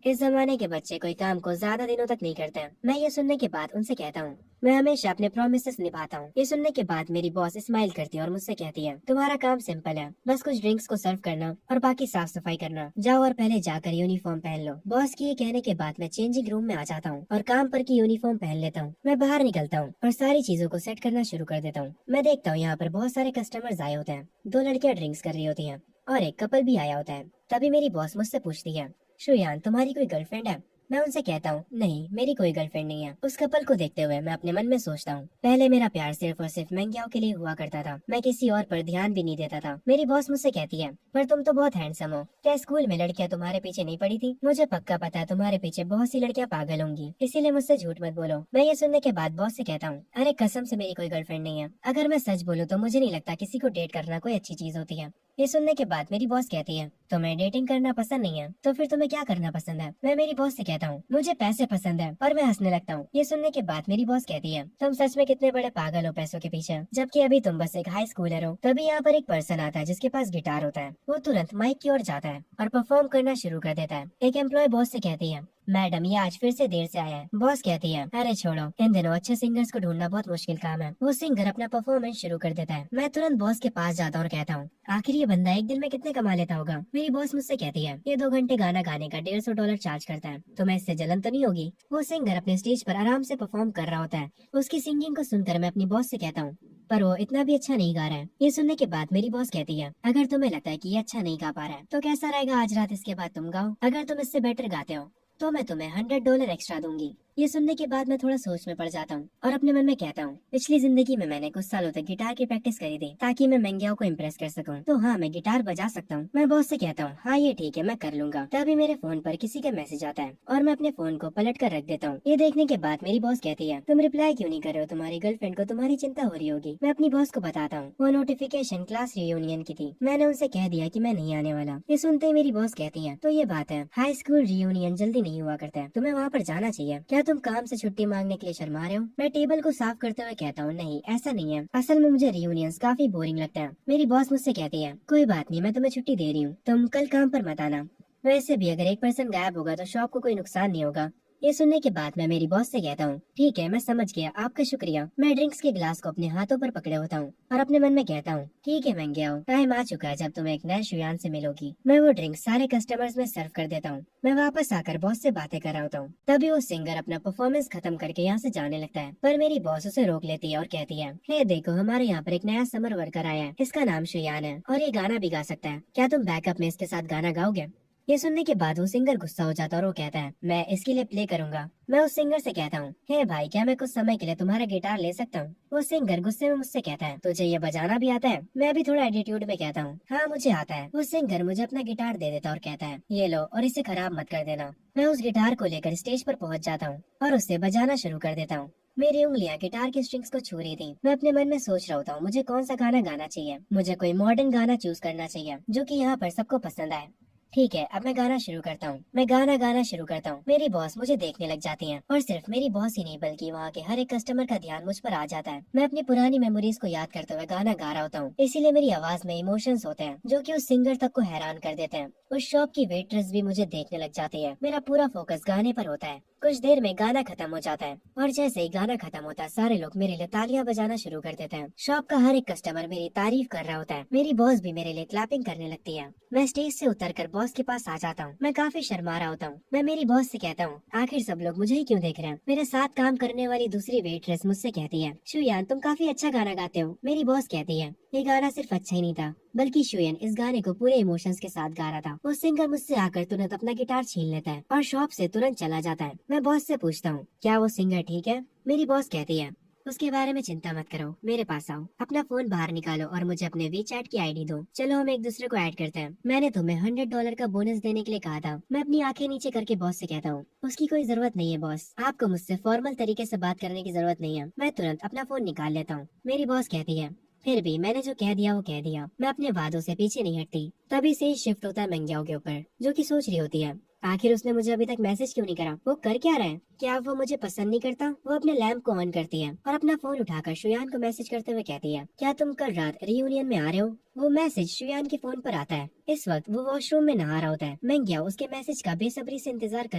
इस जमाने के बच्चे कोई काम को ज्यादा दिनों तक नहीं करते। मैं ये सुनने के बाद उनसे कहता हूँ, मैं हमेशा अपने प्रोमिसेस निभाता हूँ। ये सुनने के बाद मेरी बॉस स्माइल करती है और मुझसे कहती है, तुम्हारा काम सिंपल है, बस कुछ ड्रिंक्स को सर्व करना और बाकी साफ सफाई करना। जाओ और पहले जाकर यूनिफॉर्म पहन लो। बॉस की ये कहने के बाद मैं चेंजिंग रूम में आ जाता हूँ और काम पर की यूनिफॉर्म पहन लेता हूँ। मैं बाहर निकलता हूँ और सारी चीजों को सेट करना शुरू कर देता हूँ। मैं देखता हूँ यहाँ पर बहुत सारे कस्टमर्स आए होते हैं। 2 लड़कियाँ ड्रिंक्स कर रही होती है और एक कपल भी आया होता है। तभी मेरी बॉस मुझसे पूछती है, शुयान तुम्हारी कोई गर्लफ्रेंड है? मैं उनसे कहता हूँ, नहीं मेरी कोई गर्लफ्रेंड नहीं है। उस कपल को देखते हुए मैं अपने मन में सोचता हूँ, पहले मेरा प्यार सिर्फ और सिर्फ महंगियाओं के लिए हुआ करता था, मैं किसी और पर ध्यान भी नहीं देता था। मेरी बॉस मुझसे कहती है, पर तुम तो बहुत हैंडसम हो, क्या स्कूल में लड़कियाँ तुम्हारे पीछे नहीं पड़ी थी? मुझे पक्का पता है तुम्हारे पीछे बहुत सी लड़कियाँ पागल होंगी, इसीलिए मुझसे झूठ मत बोलो। मैं ये सुनने के बाद बॉस से कहता हूँ, अरे कसम से मेरी कोई गर्लफ्रेंड नहीं है। अगर मैं सच बोलूँ तो मुझे नहीं लगता किसी को डेट करना कोई अच्छी चीज होती है। ये सुनने के बाद मेरी बॉस कहती है, तुम्हें डेटिंग करना पसंद नहीं है तो फिर तुम्हें क्या करना पसंद है? मैं मेरी बॉस से कहता हूँ, मुझे पैसे पसंद है, और मैं हंसने लगता हूँ। ये सुनने के बाद मेरी बॉस कहती है, तुम सच में कितने बड़े पागल हो पैसों के पीछे, जबकि अभी तुम बस एक हाई स्कूलर हो। तभी यहाँ पर एक पर्सन आता है जिसके पास गिटार होता है। वो तुरंत माइक की ओर जाता है और परफॉर्म करना शुरू कर देता है। एक एम्प्लॉय बॉस से कहती है, मैडम ये आज फिर से देर से आया है। बॉस कहती है, अरे छोड़ो, इन दिनों अच्छे सिंगर्स को ढूंढना बहुत मुश्किल काम है। वो सिंगर अपना परफॉर्मेंस शुरू कर देता है। मैं तुरंत बॉस के पास जाता हूँ और कहता हूँ, आखिर ये बंदा एक दिन में कितने कमा लेता होगा? मेरी बॉस मुझसे कहती है, ये 2 घंटे गाना गाने का $150 चार्ज करता है। तो मैं इससे जलन तो नहीं होगी? वो सिंगर अपने स्टेज पर आराम से परफॉर्म कर रहा होता है। उसकी सिंगिंग को सुनकर मैं अपनी बॉस से कहता हूँ, पर वो इतना भी अच्छा नहीं गा रहा है। ये सुनने के बाद मेरी बॉस कहती है, अगर तुम्हें लगता है कि ये अच्छा नहीं गा पा रहा है तो कैसा रहेगा आज रात इसके बाद तुम गाओ, अगर तुम इससे बेटर गाते हो तो मैं तुम्हें $100 एक्स्ट्रा दूंगी। ये सुनने के बाद मैं थोड़ा सोच में पड़ जाता हूँ और अपने मन में कहता हूँ, पिछली जिंदगी में मैंने कुछ सालों तक गिटार की प्रैक्टिस करी थी ताकि मैं महंगियाओं को इम्प्रेस कर सकूँ। तो हाँ मैं गिटार बजा सकता हूँ। मैं बॉस से कहता हूँ, हाँ ये ठीक है मैं कर लूंगा। तभी मेरे फोन पर किसी का मैसेज आता है और मैं अपने फोन को पलट कर रख देता हूँ। ये देखने के बाद मेरी बॉस कहती है, तुम रिप्लाई क्यों नहीं कर रहे हो? तुम्हारी गर्लफ्रेंड को तुम्हारी चिंता हो रही होगी। मैं अपनी बॉस को बताता हूँ, वो नोटिफिकेशन क्लास रियूनियन की थी, मैंने उनसे कह दिया कि मैं नहीं आने वाला। ये सुनते ही मेरी बॉस कहती है, तो ये बात है, हाई स्कूल रियूनियन जल्दी नहीं हुआ करता है, तुम्हें वहाँ पर जाना चाहिए। क्या तुम काम से छुट्टी मांगने के लिए शर्मा रहे हो? मैं टेबल को साफ करते हुए कहता हूँ, नहीं ऐसा नहीं है, असल में मुझे रियूनियंस काफी बोरिंग लगता है। मेरी बॉस मुझसे कहती है, कोई बात नहीं, मैं तुम्हें छुट्टी दे रही हूँ, तुम कल काम पर मत आना। वैसे भी अगर एक पर्सन गायब होगा तो शॉप को कोई नुकसान नहीं होगा। ये सुनने के बाद मैं मेरी बॉस से कहता हूँ, ठीक है मैं समझ गया, आपका शुक्रिया। मैं ड्रिंक्स के गिलास को अपने हाथों पर पकड़े होता हूँ और अपने मन में कहता हूँ, ठीक है मैं गया हूँ, टाइम आ चुका है जब तुम एक नए शुयान से मिलोगी। मैं वो ड्रिंक सारे कस्टमर्स में सर्व कर देता हूँ। मैं वापस आकर बॉस से बातें कर रहा होता हूँ। तभी वो सिंगर अपना परफॉर्मेंस खत्म करके यहाँ से जाने लगता है, पर मेरी बॉस उसे रोक लेती है और कहती है, हे देखो हमारे यहाँ पर एक नया समर वर्कर आया है, इसका नाम शुयान है और ये गाना भी गा सकता है, क्या तुम बैकअप में इसके साथ गाना गाओगे? ये सुनने के बाद वो सिंगर गुस्सा हो जाता है और वो कहता है, मैं इसके लिए प्ले करूंगा। मैं उस सिंगर से कहता हूँ, हे भाई क्या मैं कुछ समय के लिए तुम्हारा गिटार ले सकता हूँ? वो सिंगर गुस्से में मुझसे कहता है, तुझे ये बजाना भी आता है? मैं भी थोड़ा एटीट्यूड में कहता हूँ, हाँ मुझे आता है। वो सिंगर मुझे अपना गिटार दे देता और कहता है, ये लो और इसे खराब मत कर देना। मैं उस गिटार को लेकर स्टेज पर पहुंच जाता हूँ और उससे बजाना शुरू कर देता हूँ। मेरी उंगलियां गिटार की स्ट्रिंग्स को छू रही थी। मैं अपने मन में सोच रहा होता हूँ मुझे कौन सा गाना गाना चाहिए। मुझे कोई मॉडर्न गाना चूज करना चाहिए जो कि यहाँ पर सबको पसंद आए। ठीक है अब मैं गाना शुरू करता हूँ। मैं गाना गाना शुरू करता हूँ। मेरी बॉस मुझे देखने लग जाती है और सिर्फ मेरी बॉस ही नहीं बल्कि वहाँ के हर एक कस्टमर का ध्यान मुझ पर आ जाता है। मैं अपनी पुरानी मेमोरीज को याद करते हुए गाना गा रहा होता हूँ, इसीलिए मेरी आवाज में इमोशंस होते हैं जो कि उस सिंगर तक को हैरान कर देते हैं। उस शॉप की वेट्रेस भी मुझे देखने लग जाती है। मेरा पूरा फोकस गाने पर होता है। कुछ देर में गाना खत्म हो जाता है और जैसे ही गाना खत्म होता है सारे लोग मेरे लिए तालियां बजाना शुरू कर देते हैं। शॉप का हर एक कस्टमर मेरी तारीफ कर रहा होता है। मेरी बॉस भी मेरे लिए क्लैपिंग करने लगती है। मैं स्टेज से उतरकर बॉस के पास आ जाता हूँ। मैं काफी शर्मा रहा होता हूँ। मैं मेरी बॉस से कहता हूँ, आखिर सब लोग मुझे ही क्यों देख रहे हैं? मेरे साथ काम करने वाली दूसरी वेट्रेस मुझसे कहती है, शुयान तुम काफी अच्छा गाना गाते हो। मेरी बॉस कहती है, ये गाना सिर्फ अच्छा ही नहीं था बल्कि शुयान इस गाने को पूरे इमोशंस के साथ गा रहा था। वो सिंगर मुझसे आकर तुरंत अपना गिटार छीन लेता है और शॉप से तुरंत चला जाता है। मैं बॉस से पूछता हूँ, क्या वो सिंगर ठीक है? मेरी बॉस कहती है, उसके बारे में चिंता मत करो, मेरे पास आओ, अपना फोन बाहर निकालो और मुझे अपने वीचैट की आईडी दो। चलो हम एक दूसरे को ऐड करते हैं। मैंने तुम्हें $100 का बोनस देने के लिए कहा था। मैं अपनी आंखें नीचे करके बॉस से कहता हूँ, उसकी कोई जरूरत नहीं है बॉस, आपको मुझसे फॉर्मल तरीके से बात करने की जरूरत नहीं है। मैं तुरंत अपना फोन निकाल लेता हूँ। मेरी बॉस कहती है, फिर भी मैंने जो कह दिया वो कह दिया, मैं अपने वादों से पीछे नहीं हटती। तभी से ही शिफ्ट होता है मंग्याओ के ऊपर, जो कि सोच रही होती है, आखिर उसने मुझे अभी तक मैसेज क्यों नहीं करा? वो कर क्या रहा है? क्या वो मुझे पसंद नहीं करता? वो अपने लैंप को ऑन करती है और अपना फोन उठाकर शुयान को मैसेज करते हुए कहती है, क्या तुम कल रात रियूनियन में आ रहे हो? वो मैसेज शुयान के फोन पर आता है। इस वक्त वो वॉशरूम में नहा रहा होता है। मेंग्याओ उसके मैसेज का बेसब्री से इंतजार कर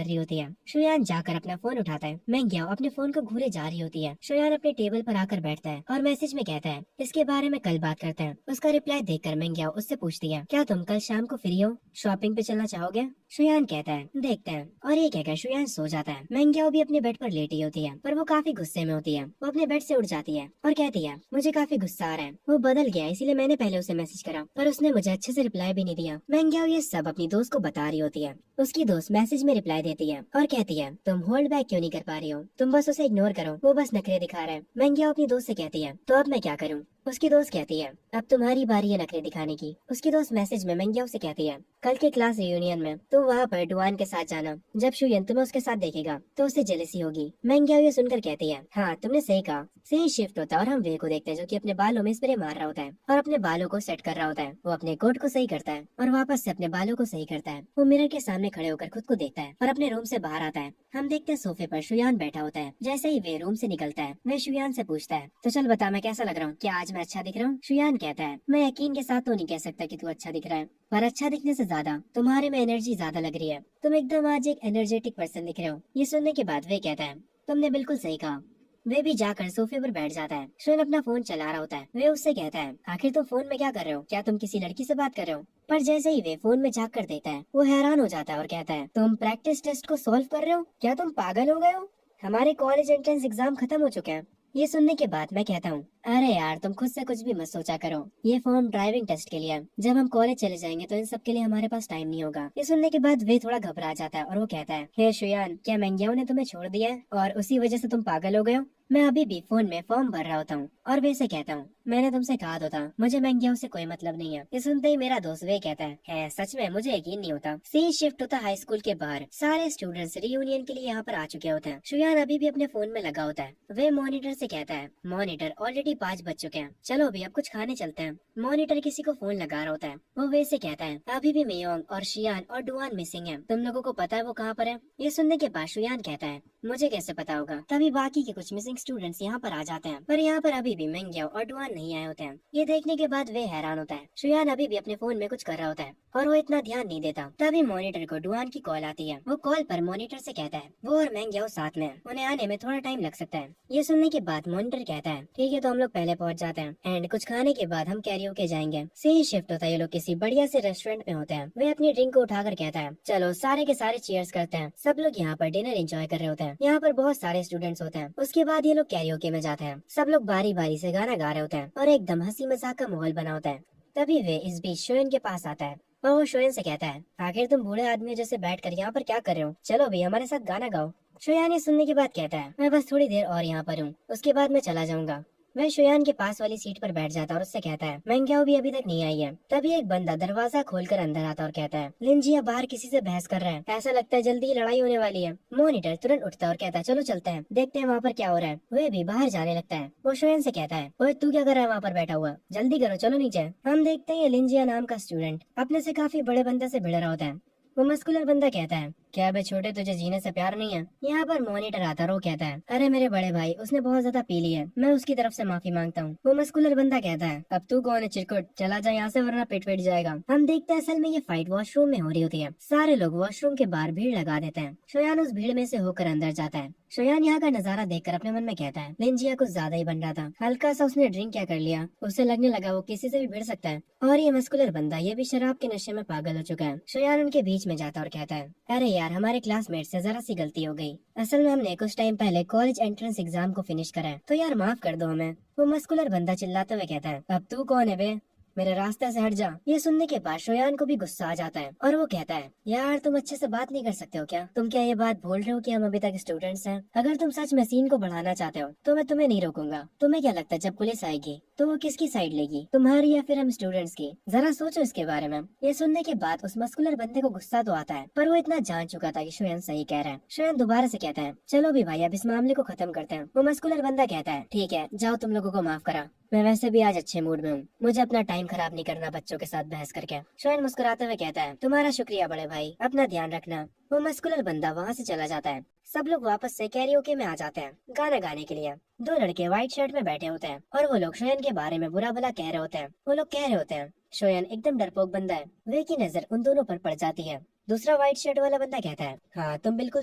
रही होती है। शुयान जाकर अपना फोन उठाता है। मेंग्याओ अपने फोन को घूरे जा रही होती है। शुयान अपने टेबल पर आकर बैठता है और मैसेज में कहता है, इसके बारे में कल बात करते हैं। उसका रिप्लाई देखकर मेंग्याओ उससे पूछती है, क्या तुम कल शाम को फ्री हो? शॉपिंग पे चलना चाहोगे? शुयान कहता है, देखते हैं। और ये कहकर शुयान सो जाता है। मेंग्याओ भी अपने बेड पर लेटी होती है, पर वो काफी गुस्से में होती है। वो अपने बेड से उठ जाती है और कहती है, मुझे काफी गुस्सा आ रहा है। वो बदल गया इसीलिए मैंने पहले उसे मैसेज करा, पर उसने मुझे अच्छे से रिप्लाई भी नहीं दिया। मेंग्याओ ये सब अपनी दोस्त को बता रही होती है। उसकी दोस्त मैसेज में रिप्लाई देती है और कहती है, तुम होल्ड बैक क्यों नहीं कर पा रही हो? तुम बस उसे इग्नोर करो, वो बस नखरे दिखा रहा है। मेंग्याओ अपनी दोस्त से कहती है, तो अब मैं क्या करूँ? उसकी दोस्त कहती है, अब तुम्हारी बारी है नखरे दिखाने की। उसकी दोस्त मैसेज में मेंग्याओ से कहती है, कल के क्लास रियूनियन में तुम वहाँ पर डुआन के साथ जाना। जब शुयन तुम्हें उसके साथ देखेगा तो उसे जेलसी होगी। मेंग्याओ ये सुनकर कहती है, हाँ तुमने सही कहा। सही शिफ्ट होता है और हम वे को देखते हैं जो कि अपने बालों में स्प्रे मार रहा होता है और अपने बालों को सेट कर रहा होता है। वो अपने कोट को सही करता है और वापस से अपने बालों को सही करता है। वो मिरर के सामने खड़े होकर खुद को देखता है और अपने रूम से बाहर आता है। हम देखते हैं सोफे पर शुयान बैठा होता है। जैसे ही वे रूम से निकलता है वे शुयान से पूछता है, तो चल बता मैं कैसा लग रहा हूँ? क्या आज मैं अच्छा दिख रहा हूँ? शुयान कहता है, मैं यकीन के साथ तो नहीं कह सकता कि तू अच्छा दिख रहा है, पर अच्छा दिखने से ज्यादा तुम्हारे में एनर्जी ज्यादा लग रही है। तुम एकदम आज एक एनर्जेटिक पर्सन दिख रहे हो। ये सुनने के बाद वे कहता है, तुमने बिल्कुल सही कहा। वे भी जाकर सोफे पर बैठ जाता है। शुयन अपना फोन चला रहा होता है। वे उससे कहता है, आखिर तुम फोन में क्या कर रहे हो? क्या तुम किसी लड़की से बात कर रहे हो? पर जैसे ही वे फोन में झाँक कर देखता है वो हैरान हो जाता है और कहता है, तुम प्रैक्टिस टेस्ट को सॉल्व कर रहे हो? क्या तुम पागल हो गए हो? हमारे कॉलेज एंट्रेंस एग्जाम खत्म हो चुके हैं। ये सुनने के बाद मैं कहता हूँ, अरे यार तुम खुद से कुछ भी मत सोचा करो, ये फॉर्म ड्राइविंग टेस्ट के लिए है। जब हम कॉलेज चले जाएंगे तो इन सब के लिए हमारे पास टाइम नहीं होगा। ये सुनने के बाद वे थोड़ा घबरा जाता है और वो कहता है, हे शुयान, क्या मेंग्याओ ने तुम्हें छोड़ दिया है और उसी वजह से तुम पागल हो गए हो? मैं अभी भी फोन में फॉर्म भर रहा होता हूँ और वे से कहता हूँ, मैंने तुमसे कहा तो था मुझे मैंगियाओ से कोई मतलब नहीं है। ये सुनते ही मेरा दोस्त वे कहता है सच में मुझे यकीन नहीं होता। सी शिफ्ट होता हाई स्कूल के बाहर, सारे स्टूडेंट्स रियूनियन के लिए यहाँ पर आ चुके होते हैं। शुयान अभी भी अपने फोन में लगा होता है। वे मॉनिटर से कहता है, मॉनिटर ऑलरेडी 5 बज चुके हैं, चलो अभी अब कुछ खाने चलते हैं। मॉनिटर किसी को फोन लगा रहा होता है। वो वे से कहता है, अभी भी मेयोंग और शियान और डुआन मिसिंग है, तुम लोगों को पता है वो कहाँ पर है? ये सुनने के बाद शुयान कहता है, मुझे कैसे पता होगा। तभी बाकी के कुछ मिसिंग स्टूडेंट्स यहाँ पर आ जाते हैं, पर यहाँ पर अभी भी मेंग्याओ और डुआन नहीं आए होते हैं। ये देखने के बाद वे हैरान होता है। शुयान अभी भी अपने फोन में कुछ कर रहा होता है और वो इतना ध्यान नहीं देता। तभी मॉनिटर को डुआन की कॉल आती है। वो कॉल पर मॉनिटर से कहता है वो और मेंग्याओ साथ में हैं, उन्हें आने में थोड़ा टाइम लग सकता है। ये सुनने के बाद मॉनिटर कहता है, ठीक है तो हम लोग पहले पहुँच जाते हैं एंड कुछ खाने के बाद हम कैरियोके जाएंगे। सही शिफ्ट होता है, ये लोग किसी बढ़िया से रेस्टोरेंट में होते हैं। वे अपनी ड्रिंक को उठाकर कहता है, चलो सारे के सारे चीयर्स करते हैं। सब लोग यहाँ पर डिनर एंजॉय कर रहे होते हैं। यहाँ पर बहुत सारे स्टूडेंट्स होते हैं। उसके बाद ये लोग कैरियोके में जाते हैं। सब लोग बारी बारी से गाना गा रहे होते हैं और एकदम हंसी मजाक का माहौल बना होता है। तभी वे इस बीच शोयन के पास आता है और वो शोयन से कहता है, आखिर तुम बूढ़े आदमियों जैसे बैठकर यहाँ पर क्या कर रहे हो, चलो भी हमारे साथ गाना गाओ। शोयान ये सुनने के बाद कहता है, मैं बस थोड़ी देर और यहाँ पर हूँ, उसके बाद मैं चला जाऊंगा। वह शोयान के पास वाली सीट पर बैठ जाता है और उससे कहता है, मेंग्याओ भी अभी तक नहीं आई है। तभी एक बंदा दरवाजा खोलकर अंदर आता और कहता है, लिंजिया बाहर किसी से बहस कर रहा है, ऐसा लगता है जल्दी ही लड़ाई होने वाली है। मॉनिटर तुरंत उठता है और कहता है, चलो चलते हैं, देखते हैं वहाँ पर क्या हो रहा है। वह भी बाहर जाने लगता है। वो शोयन से कहता है, ओए तू क्या कर रहा है वहाँ पर बैठा हुआ, जल्दी करो चलो नीचे। हम देखते हैं लिंजिया नाम का स्टूडेंट अपने से काफी बड़े बंदे से भिड़ रहा होता है। वो मस्कुलर बंदा कहता है, क्या बे छोटे तुझे जीने से प्यार नहीं है? यहाँ पर मॉनिटर आता है और वो कहता है, अरे मेरे बड़े भाई उसने बहुत ज्यादा पी ली है, मैं उसकी तरफ से माफी मांगता हूँ। वो मस्कुलर बंदा कहता है, अब तू कौन है चिरकुट, चला जा यहाँ से वरना पेट पेट जाएगा। हम देखते हैं असल में ये फाइट वॉशरूम में हो रही होती है। सारे लोग वॉशरूम के बाहर भीड़ लगा देते हैं। शोयान उस भीड़ में से होकर अंदर जाता है। शोयान यहाँ का नजारा देखकर अपने मन में कहता है, लिंजिया कुछ ज्यादा ही बन रहा था, हल्का सा उसने ड्रिंक क्या कर लिया, उसे लगने लगा वो किसी से भी भिड़ सकता है। और ये मस्कुलर बंदा ये भी शराब के नशे में पागल हो चुका है। शोयान उनके बीच में जाता और कहता है, अरे यार हमारे क्लासमेट से जरा सी गलती हो गई, असल में हमने कुछ टाइम पहले कॉलेज एंट्रेंस एग्जाम को फिनिश करा है, तो यार माफ कर दो हमें। वो मस्कुलर बंदा चिल्लाते हुए कहता है, अब तू कौन है बे, मेरे रास्ते से हट जा। ये सुनने के बाद शोयान को भी गुस्सा आ जाता है और वो कहता है, यार तुम अच्छे से बात नहीं कर सकते हो क्या? तुम क्या ये बात भूल रहे हो कि हम अभी तक स्टूडेंट्स हैं? अगर तुम सच में सीन को बढ़ाना चाहते हो तो मैं तुम्हें नहीं रोकूंगा। तुम्हें क्या लगता है जब पुलिस आएगी तो वो किसकी साइड लेगी, तुम्हारी या फिर हम स्टूडेंट्स की? जरा सोचो इसके बारे में। ये सुनने के बाद उस मस्कुलर बंदे को गुस्सा तो आता है, पर वो इतना जान चुका था कि शोयन सही कह रहा है। शोयन दोबारा से कहता है, चलो भी भाई अब इस मामले को खत्म करते हैं। वो मस्कुलर बंदा कहता है, ठीक है जाओ, तुम लोगों को माफ करा, मैं वैसे भी आज अच्छे मूड में हूँ, मुझे अपना टाइम खराब नहीं करना बच्चों के साथ बहस करके। शोयन मुस्कुराते हुए कहता है, तुम्हारा शुक्रिया बड़े भाई, अपना ध्यान रखना। वो मस्कुलर बंदा वहाँ से चला जाता है। सब लोग वापस से कैरियोके में आ जाते हैं गाना गाने के लिए। दो लड़के व्हाइट शर्ट में बैठे होते हैं और वो लोग शोयन के बारे में बुरा भला कह रहे होते हैं। वो लोग कह रहे होते हैं, शोयन एकदम डरपोक बंदा है। वे की नजर उन दोनों पर पड़ जाती है। दूसरा व्हाइट शर्ट वाला बंदा कहता है, हाँ तुम बिल्कुल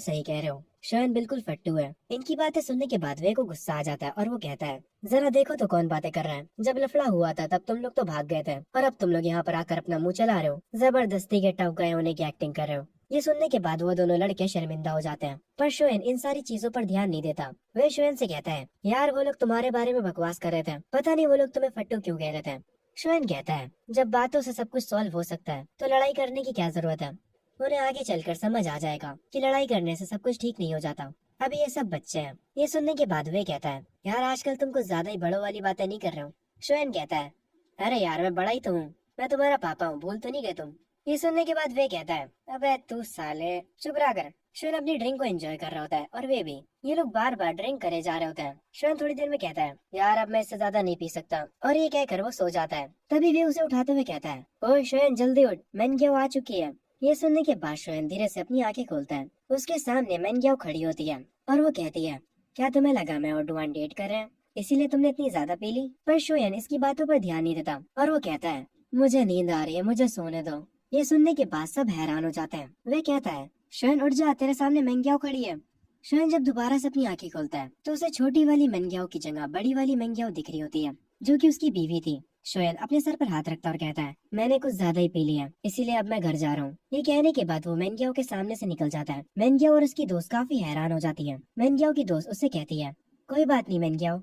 सही कह रहे हो, शोयन बिल्कुल फट्टू है। इनकी बातें सुनने के बाद वे को गुस्सा आ जाता है और वो कहता है, जरा देखो तो कौन बातें कर रहा है, जब लफड़ा हुआ था तब तुम लोग तो भाग गए थे और अब तुम लोग यहाँ पर आकर अपना मुंह चला रहे हो, जबरदस्ती के टफ गए होने की एक्टिंग कर रहे हो। ये सुनने के बाद वो दोनों लड़के शर्मिंदा हो जाते हैं, पर शोयन इन सारी चीजों पर ध्यान नहीं देता। वे शोयन से कहता है, यार वो लोग तुम्हारे बारे में बकवास कर रहे थे, पता नहीं वो लोग तुम्हें फट्टू क्यों कह रहे थे। शोयन कहता है, जब बातों से सब कुछ सॉल्व हो सकता है तो लड़ाई करने की क्या जरूरत है? उन्हें आगे चलकर समझ आ जाएगा कि लड़ाई करने से सब कुछ ठीक नहीं हो जाता। अभी ये सब बच्चे हैं। ये सुनने के बाद वे कहता है, यार आजकल तुम कुछ ज्यादा ही बड़ों वाली बातें नहीं कर रहे हो। शोयन कहता है, अरे यार मैं बड़ा ही तो हूँ, मैं तुम्हारा पापा हूँ, भूल तो नहीं गए तुम? ये सुनने के बाद वे कहता है, अबे तू साले चुप रहा कर। शोयन अपनी ड्रिंक को एंजॉय कर रहा होता है और वे भी। ये लोग बार बार ड्रिंक करे जा रहे होते हैं। शोयन थोड़ी देर में कहता है, यार अब मैं इससे ज्यादा नहीं पी सकता, और ये कहकर वो सो जाता है। तभी वे उसे उठाते हुए कहता है, ओए शोयन जल्दी उठ, मैनग्याओ आ चुकी है। ये सुनने के बाद शोयन धीरे से अपनी आंखें खोलता है। उसके सामने मैनग्याओ खड़ी होती है और वो कहती है, क्या तुम्हें लगा मैं और डुआन डेट कर रहे हैं इसीलिए तुमने इतनी ज्यादा पी ली? पर शोयन इसकी बातों पर ध्यान नहीं देता और वो कहता है, मुझे नींद आ रही है, मुझे सोने दो। ये सुनने के बाद सब हैरान हो जाते हैं। वे कहता है, शोयन उठ जा, तेरे सामने मेंग्याओ खड़ी है। शोयन जब दोबारा से अपनी आंखें खोलता है तो उसे छोटी वाली मेंग्याओ की जगह बड़ी वाली मेंग्याओ दिख रही होती है, जो कि उसकी बीवी थी। शोयन अपने सर पर हाथ रखता और कहता है, मैंने कुछ ज्यादा ही पी लिया, इसीलिए अब मैं घर जा रहा हूँ। ये कहने के बाद वो मेंग्याओ के सामने से निकल जाता है। मेंग्याओ और उसकी दोस्त काफी हैरान हो जाती है। मेंग्याओ की दोस्त उससे कहती है, कोई बात नहीं मेंग्याओ,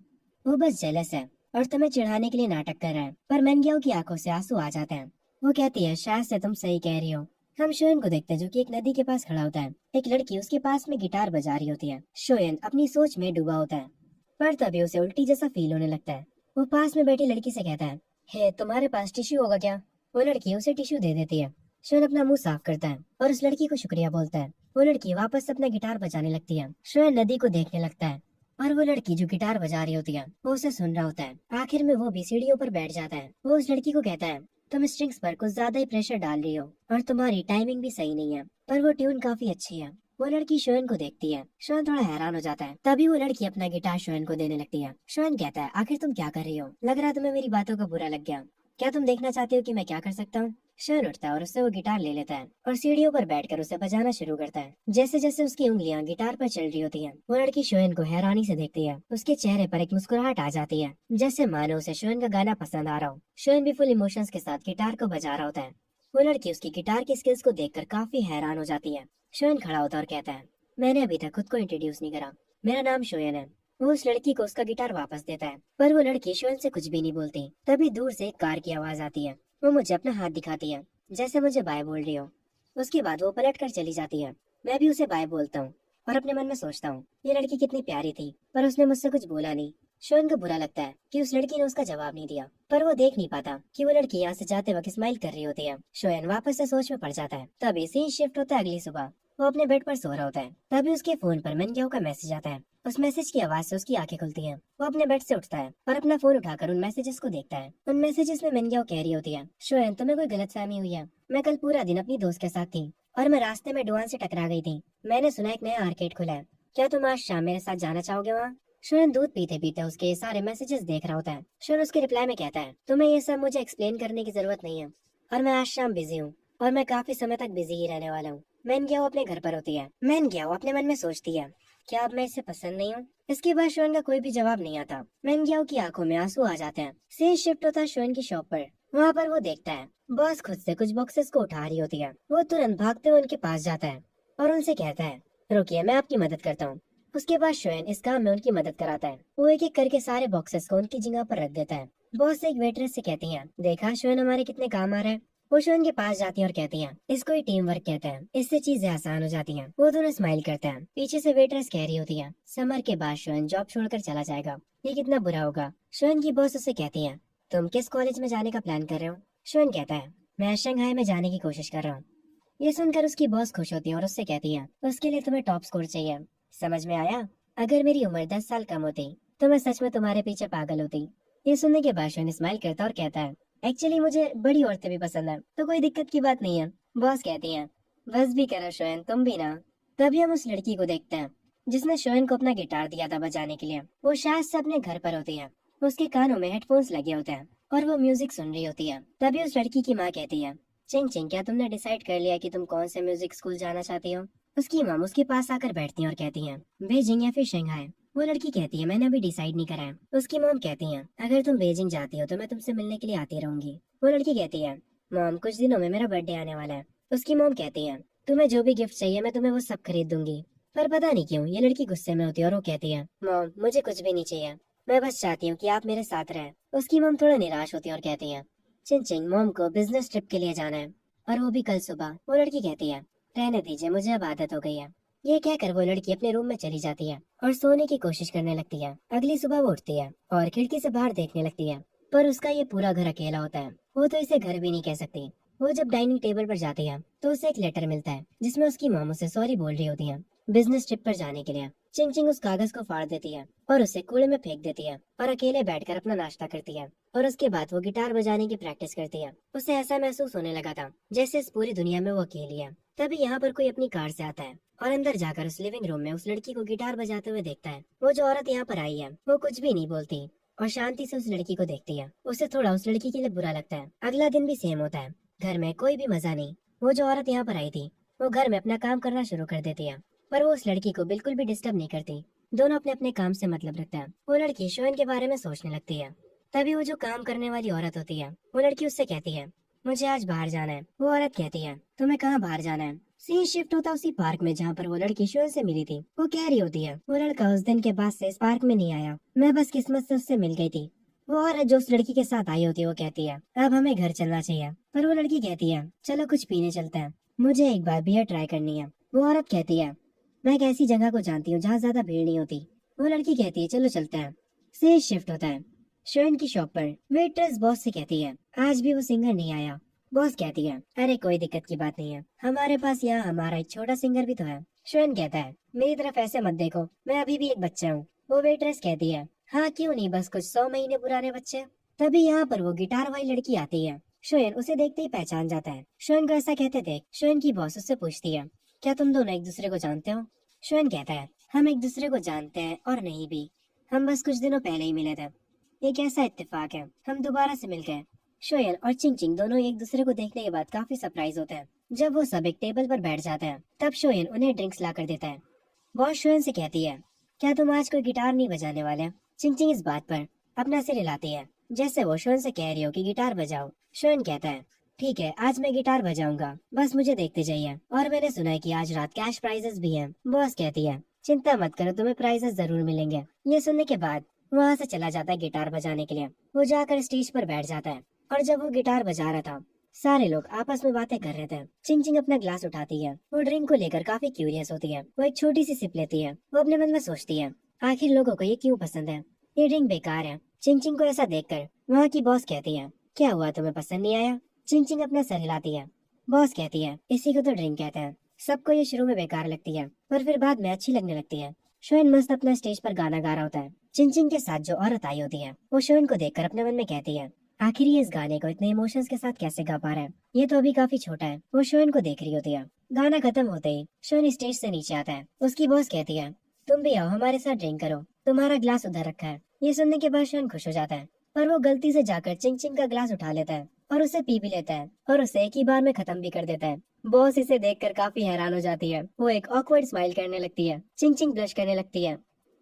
वो बस जेलस है और तुम्हें चिढ़ाने के लिए नाटक कर रहा है। पर मेंग्याओ की आंखों से आंसू आ जाते हैं। वो कहती है, शायद से तुम सही कह रही हो। हम शोयन को देखते हैं जो कि एक नदी के पास खड़ा होता है। एक लड़की उसके पास में गिटार बजा रही होती है। शोयन अपनी सोच में डूबा होता है। पर तभी उसे उल्टी जैसा फील होने लगता है। वो पास में बैठी लड़की से कहता है, हे तुम्हारे पास टिश्यू होगा क्या? वो लड़की उसे टिश्यू दे देती है। शोन अपना मुंह साफ करता है और उस लड़की को शुक्रिया बोलता है। वो लड़की वापस अपना गिटार बजाने लगती है। शोन नदी को देखने लगता है और वो लड़की जो गिटार बजा रही होती है वो उसे सुन रहा होता है। आखिर में वो भी सीढ़ियों पर बैठ जाता है। वो उस लड़की को कहता है, तुम स्ट्रिंग्स पर कुछ ज्यादा ही प्रेशर डाल रही हो और तुम्हारी टाइमिंग भी सही नहीं है, पर वो ट्यून काफी अच्छी है। वो लड़की शोन को देखती है। शोन थोड़ा हैरान हो जाता है। तभी वो लड़की अपना गिटार शोन को देने लगती है। शोन कहता है, आखिर तुम क्या कर रही हो? लग रहा है तुम्हें मेरी बातों का बुरा लग गया। क्या तुम देखना चाहते हो कि मैं क्या कर सकता हूँ? शोन उठता है और उससे वो गिटार ले लेता है और सीढ़ियों पर बैठकर उसे बजाना शुरू करता है। जैसे जैसे उसकी उंगलियां गिटार पर चल रही होती हैं, वो लड़की शोन को हैरानी से देखती है। उसके चेहरे पर एक मुस्कुराहट आ जाती है, जैसे मानो उसे शोन का गाना पसंद आ रहा हो। शोन भी फुल इमोशंस के साथ गिटार को बजा रहा होता है। वो लड़की उसकी गिटार की स्किल्स को देखकर काफी हैरान हो जाती है। शोन खड़ा होता है और कहता है, मैंने अभी तक खुद को इंट्रोड्यूस नहीं करा, मेरा नाम शोयन है। वो उस लड़की को उसका गिटार वापस देता है, पर वो लड़की शोयन से कुछ भी नहीं बोलती। तभी दूर से एक कार की आवाज आती है। वो मुझे अपना हाथ दिखाती है, जैसे मुझे बाय बोल रही हो। उसके बाद वो पलट कर चली जाती है। मैं भी उसे बाय बोलता हूँ और अपने मन में सोचता हूँ, ये लड़की कितनी प्यारी थी, पर उसने मुझसे कुछ बोला नहीं। शोयन को बुरा लगता है कि उस लड़की ने उसका जवाब नहीं दिया, पर वो देख नहीं पाता कि वो लड़की यहाँ से जाते वक्त स्माइल कर रही होती है। शोयन वापस से सोच में पड़ जाता है। तभी सीन शिफ्ट होता है अगली सुबह। वो अपने बेड पर सो रहा होता है। तभी उसके फोन पर मेनग्याओ का मैसेज आता है। उस मैसेज की आवाज से उसकी आंखें खुलती हैं। वो अपने बेड से उठता है और अपना फोन उठाकर उन मैसेजेस को देखता है। उन मैसेजेस में मेनग्याओ कह रही होती है, शोयन तुम्हें कोई गलतफहमी हुई है। मैं कल पूरा दिन अपनी दोस्त के साथ थी और मैं रास्ते में डुआन से टकरा गई थी। मैंने सुना एक नया आर्केड खुला है, क्या तुम आज शाम मेरे साथ जाना चाहोगे वहाँ? शोयन दूध पीते पीते उसके ये सारे मैसेजेस देख रहा होता है। शोयन उसके रिप्लाई में कहता है, तुम्हें ये सब मुझे एक्सप्लेन करने की जरूरत नहीं है और मैं आज शाम बिजी हूँ और मैं काफी समय तक बिजी ही रहने वाला हूँ। मेनग्याओ अपने घर पर होती है। मेनग्याओ अपने मन में सोचती है, क्या अब मैं इसे पसंद नहीं हूँ? इसके बाद शोयन का कोई भी जवाब नहीं आता। मेनग्याओ की आंखों में आंसू आ जाते हैं। सीन शिफ्ट होता है शोयन की शॉप पर। वहाँ पर वो देखता है बॉस खुद से कुछ बॉक्सेस को उठा रही होती है। वो तुरंत भागते हुए उनके पास जाता है और उनसे कहता है, रुकिए मैं आपकी मदद करता हूँ। उसके बाद शोयन इस काम में उनकी मदद कराता है। वो एक एक करके सारे बॉक्सेस को उनकी जगह पर रख देता है। बॉस एक वेटरेस से कहती है, देखा शोयन हमारे कितने काम आ रहे हैं। वो शोयन के पास जाती है और कहती है, इसको ही टीम वर्क कहते हैं, इससे चीजें आसान हो जाती हैं। वो दोनों स्माइल करते हैं। पीछे से वेटरेस कह रही होती है, समर के बाद शोयन जॉब छोड़कर चला जाएगा, ये कितना बुरा होगा। शोयन की बॉस उसे कहती है, तुम किस कॉलेज में जाने का प्लान कर रहे हो? शोयन कहता है, मैं शंघाई में जाने की कोशिश कर रहा हूँ। ये सुनकर उसकी बॉस खुश होती है और उससे कहती है, उसके लिए तुम्हें टॉप स्कोर चाहिए। समझ में आया? अगर मेरी उम्र 10 साल कम होती तो मैं सच में तुम्हारे पीछे पागल होती। ये सुनने के बाद शोयन स्माइल करता और कहता है, एक्चुअली मुझे बड़ी औरतें भी पसंद है, तो कोई दिक्कत की बात नहीं है। बॉस कहती है, बस भी करो शोयन, तुम भी ना। तभी हम उस लड़की को देखते हैं जिसने शोयन को अपना गिटार दिया था बजाने के लिए। वो शायद से अपने घर पर होती है। उसके कानों में हेडफोन्स लगे होते हैं और वो म्यूजिक सुन रही होती है। तभी उस लड़की की माँ कहती है, चिंग चिंग क्या तुमने डिसाइड कर लिया कि तुम कौन से म्यूजिक स्कूल जाना चाहती हो? उसकी माँ उसके पास आकर बैठती हैं और कहती हैं, बीजिंग या फिर शंघाई? वो लड़की कहती है, मैंने अभी डिसाइड नहीं करा है। उसकी मॉम कहती है, अगर तुम बीजिंग जाती हो तो मैं तुमसे मिलने के लिए आती रहूंगी। वो लड़की कहती है, मॉम कुछ दिनों में मेरा बर्थडे आने वाला है। उसकी मॉम कहती है, तुम्हें जो भी गिफ्ट चाहिए मैं तुम्हें वो सब खरीद दूंगी। पर पता नहीं क्यों ये लड़की गुस्से में होती है और वो कहती है, मॉम मुझे कुछ भी नहीं चाहिए, मैं बस चाहती हूँ कि आप मेरे साथ रहें। उसकी मॉम थोड़ा निराश होती है और कहती है, चिंचिंग मॉम को बिजनेस ट्रिप के लिए जाना है और वो भी कल सुबह। वो लड़की कहती है, रहने दीजिए मुझे अब आदत हो गई है। ये कहकर वो लड़की अपने रूम में चली जाती है और सोने की कोशिश करने लगती है। अगली सुबह वो उठती है और खिड़की से बाहर देखने लगती है, पर उसका ये पूरा घर अकेला होता है। वो तो इसे घर भी नहीं कह सकती। वो जब डाइनिंग टेबल पर जाती है तो उसे एक लेटर मिलता है जिसमें उसकी मॉम उसे सॉरी बोल रही होती है बिजनेस ट्रिप पर जाने के लिए। चिंग चिंग उस कागज को फाड़ देती है और उसे कूड़े में फेंक देती है और अकेले बैठकर अपना नाश्ता करती है। और उसके बाद वो गिटार बजाने की प्रैक्टिस करती है। उसे ऐसा महसूस होने लगा था जैसे इस पूरी दुनिया में वो अकेली है। तभी यहाँ पर कोई अपनी कार से आता है और अंदर जाकर उस लिविंग रूम में उस लड़की को गिटार बजाते हुए देखता है। वो जो औरत यहाँ पर आई है वो कुछ भी नहीं बोलती और शांति से उस लड़की को देखती है। उसे थोड़ा उस लड़की के लिए बुरा लगता है। अगला दिन भी सेम होता है। घर में कोई भी मजा नहीं। वो जो औरत यहाँ पर आई थी वो घर में अपना काम करना शुरू कर देती है, पर वो उस लड़की को बिल्कुल भी डिस्टर्ब नहीं करती। दोनों अपने अपने काम से मतलब रखते हैं। वो लड़की शोयन के बारे में सोचने लगती है। तभी वो जो काम करने वाली औरत होती है वो लड़की उससे कहती है, मुझे आज बाहर जाना है। वो औरत कहती है, तुम्हें कहाँ बाहर जाना है? सीन शिफ्ट होता उसी पार्क में जहाँ पर वो लड़की शोयन से मिली थी। वो कह रही होती है, वो लड़का उस दिन के बाद से इस पार्क में नहीं आया, मैं बस किस्मत से उससे मिल गई थी। वो औरत जो उस लड़की के साथ आई होती है वो कहती है, अब हमें घर चलना चाहिए। पर वो लड़की कहती है, चलो कुछ पीने चलते हैं, मुझे एक बार बियर ट्राई करनी है। वो औरत कहती है, मैं एक ऐसी जगह को जानती हूँ जहाँ ज्यादा भीड़ नहीं होती। वो लड़की कहती है चलो चलते हैं। सीन शिफ्ट होता है शोएन की शॉप पर। वेट्रेस बॉस से कहती है आज भी वो सिंगर नहीं आया। बॉस कहती है अरे कोई दिक्कत की बात नहीं है, हमारे पास यहाँ हमारा एक छोटा सिंगर भी तो है। शोएन कहता है मेरी तरफ ऐसे मत देखो, मैं अभी भी एक बच्चा हूँ। वो वेट्रेस कहती है हाँ क्यों नहीं, बस कुछ 100 महीने पुराने बच्चे। तभी यहाँ पर वो गिटार वाली लड़की आती है। शोएन उसे देखते ही पहचान जाता है। शोएन को ऐसा कहते देख शोएन की बॉस उससे पूछती है क्या तुम दोनों एक दूसरे को जानते हो। शोएन कहता है हम एक दूसरे को जानते हैं और नहीं भी, हम बस कुछ दिनों पहले ही मिले थे। ये कैसा इत्तेफाक है, हम दोबारा से मिल गए। शोएन और चिंग चिंग दोनों एक दूसरे को देखने के बाद काफी सरप्राइज होते हैं। जब वो सब एक टेबल पर बैठ जाते हैं तब शोएन उन्हें ड्रिंक्स ला कर देता है। बॉस शोएन से कहती है क्या तुम आज कोई गिटार नहीं बजाने वाले। चिंग चिंग इस बात पर अपना सिर हिलाती है जैसे वो शोएन से कह रही हो कि गिटार बजाओ। शोएन कहता है ठीक है आज मैं गिटार बजाऊंगा, बस मुझे देखते जाइए, और मैंने सुना है कि आज रात कैश प्राइजेस भी हैं। बॉस कहती है चिंता मत करो तुम्हें प्राइजेस जरूर मिलेंगे। ये सुनने के बाद वहाँ से चला जाता है गिटार बजाने के लिए। वो जाकर स्टेज पर बैठ जाता है और जब वो गिटार बजा रहा था सारे लोग आपस में बातें कर रहे थे। चिंग चिंग अपना ग्लास उठाती है, वो ड्रिंक को लेकर काफी क्यूरियस होती है। वो एक छोटी सी सिप लेती है। वो अपने मन में सोचती है आखिर लोगों को ये क्यों पसंद है, ये ड्रिंक बेकार है। चिंग चिंग को ऐसा देखकर वहाँ की बॉस कहती है क्या हुआ तुम्हें पसंद नहीं आया। चिंग चिंग अपना सर हिलाती है। बॉस कहती है इसी को तो ड्रिंक कहते हैं, सबको ये शुरू में बेकार लगती है पर फिर बाद में अच्छी लगने लगती है। शोएन मस्त अपना स्टेज पर गाना गा रहा होता है। चिंग चिंग के साथ जो औरत आई होती है वो शोएन को देखकर अपने मन में कहती है आखिर ये इस गाने को इतने इमोशंस के साथ कैसे गा पा रहा है, ये तो अभी काफी छोटा है। वो शोएन को देख रही होती है। गाना खत्म होते ही शोएन स्टेज से नीचे आता है। उसकी बॉस कहती है तुम भी आओ हमारे साथ ड्रिंक करो, तुम्हारा ग्लास उधर रखा है। ये सुनने के बाद शोएन खुश हो जाता है पर वो गलती से जाकर चिंग चिंग का ग्लास उठा लेता है और उसे पी भी लेता है और उसे एक ही बार में खत्म भी कर देता है। बॉस इसे देखकर काफी हैरान हो जाती है। वो एक ऑकवर्ड स्माइल करने लगती है। चिंग चिंग ब्लश करने लगती है,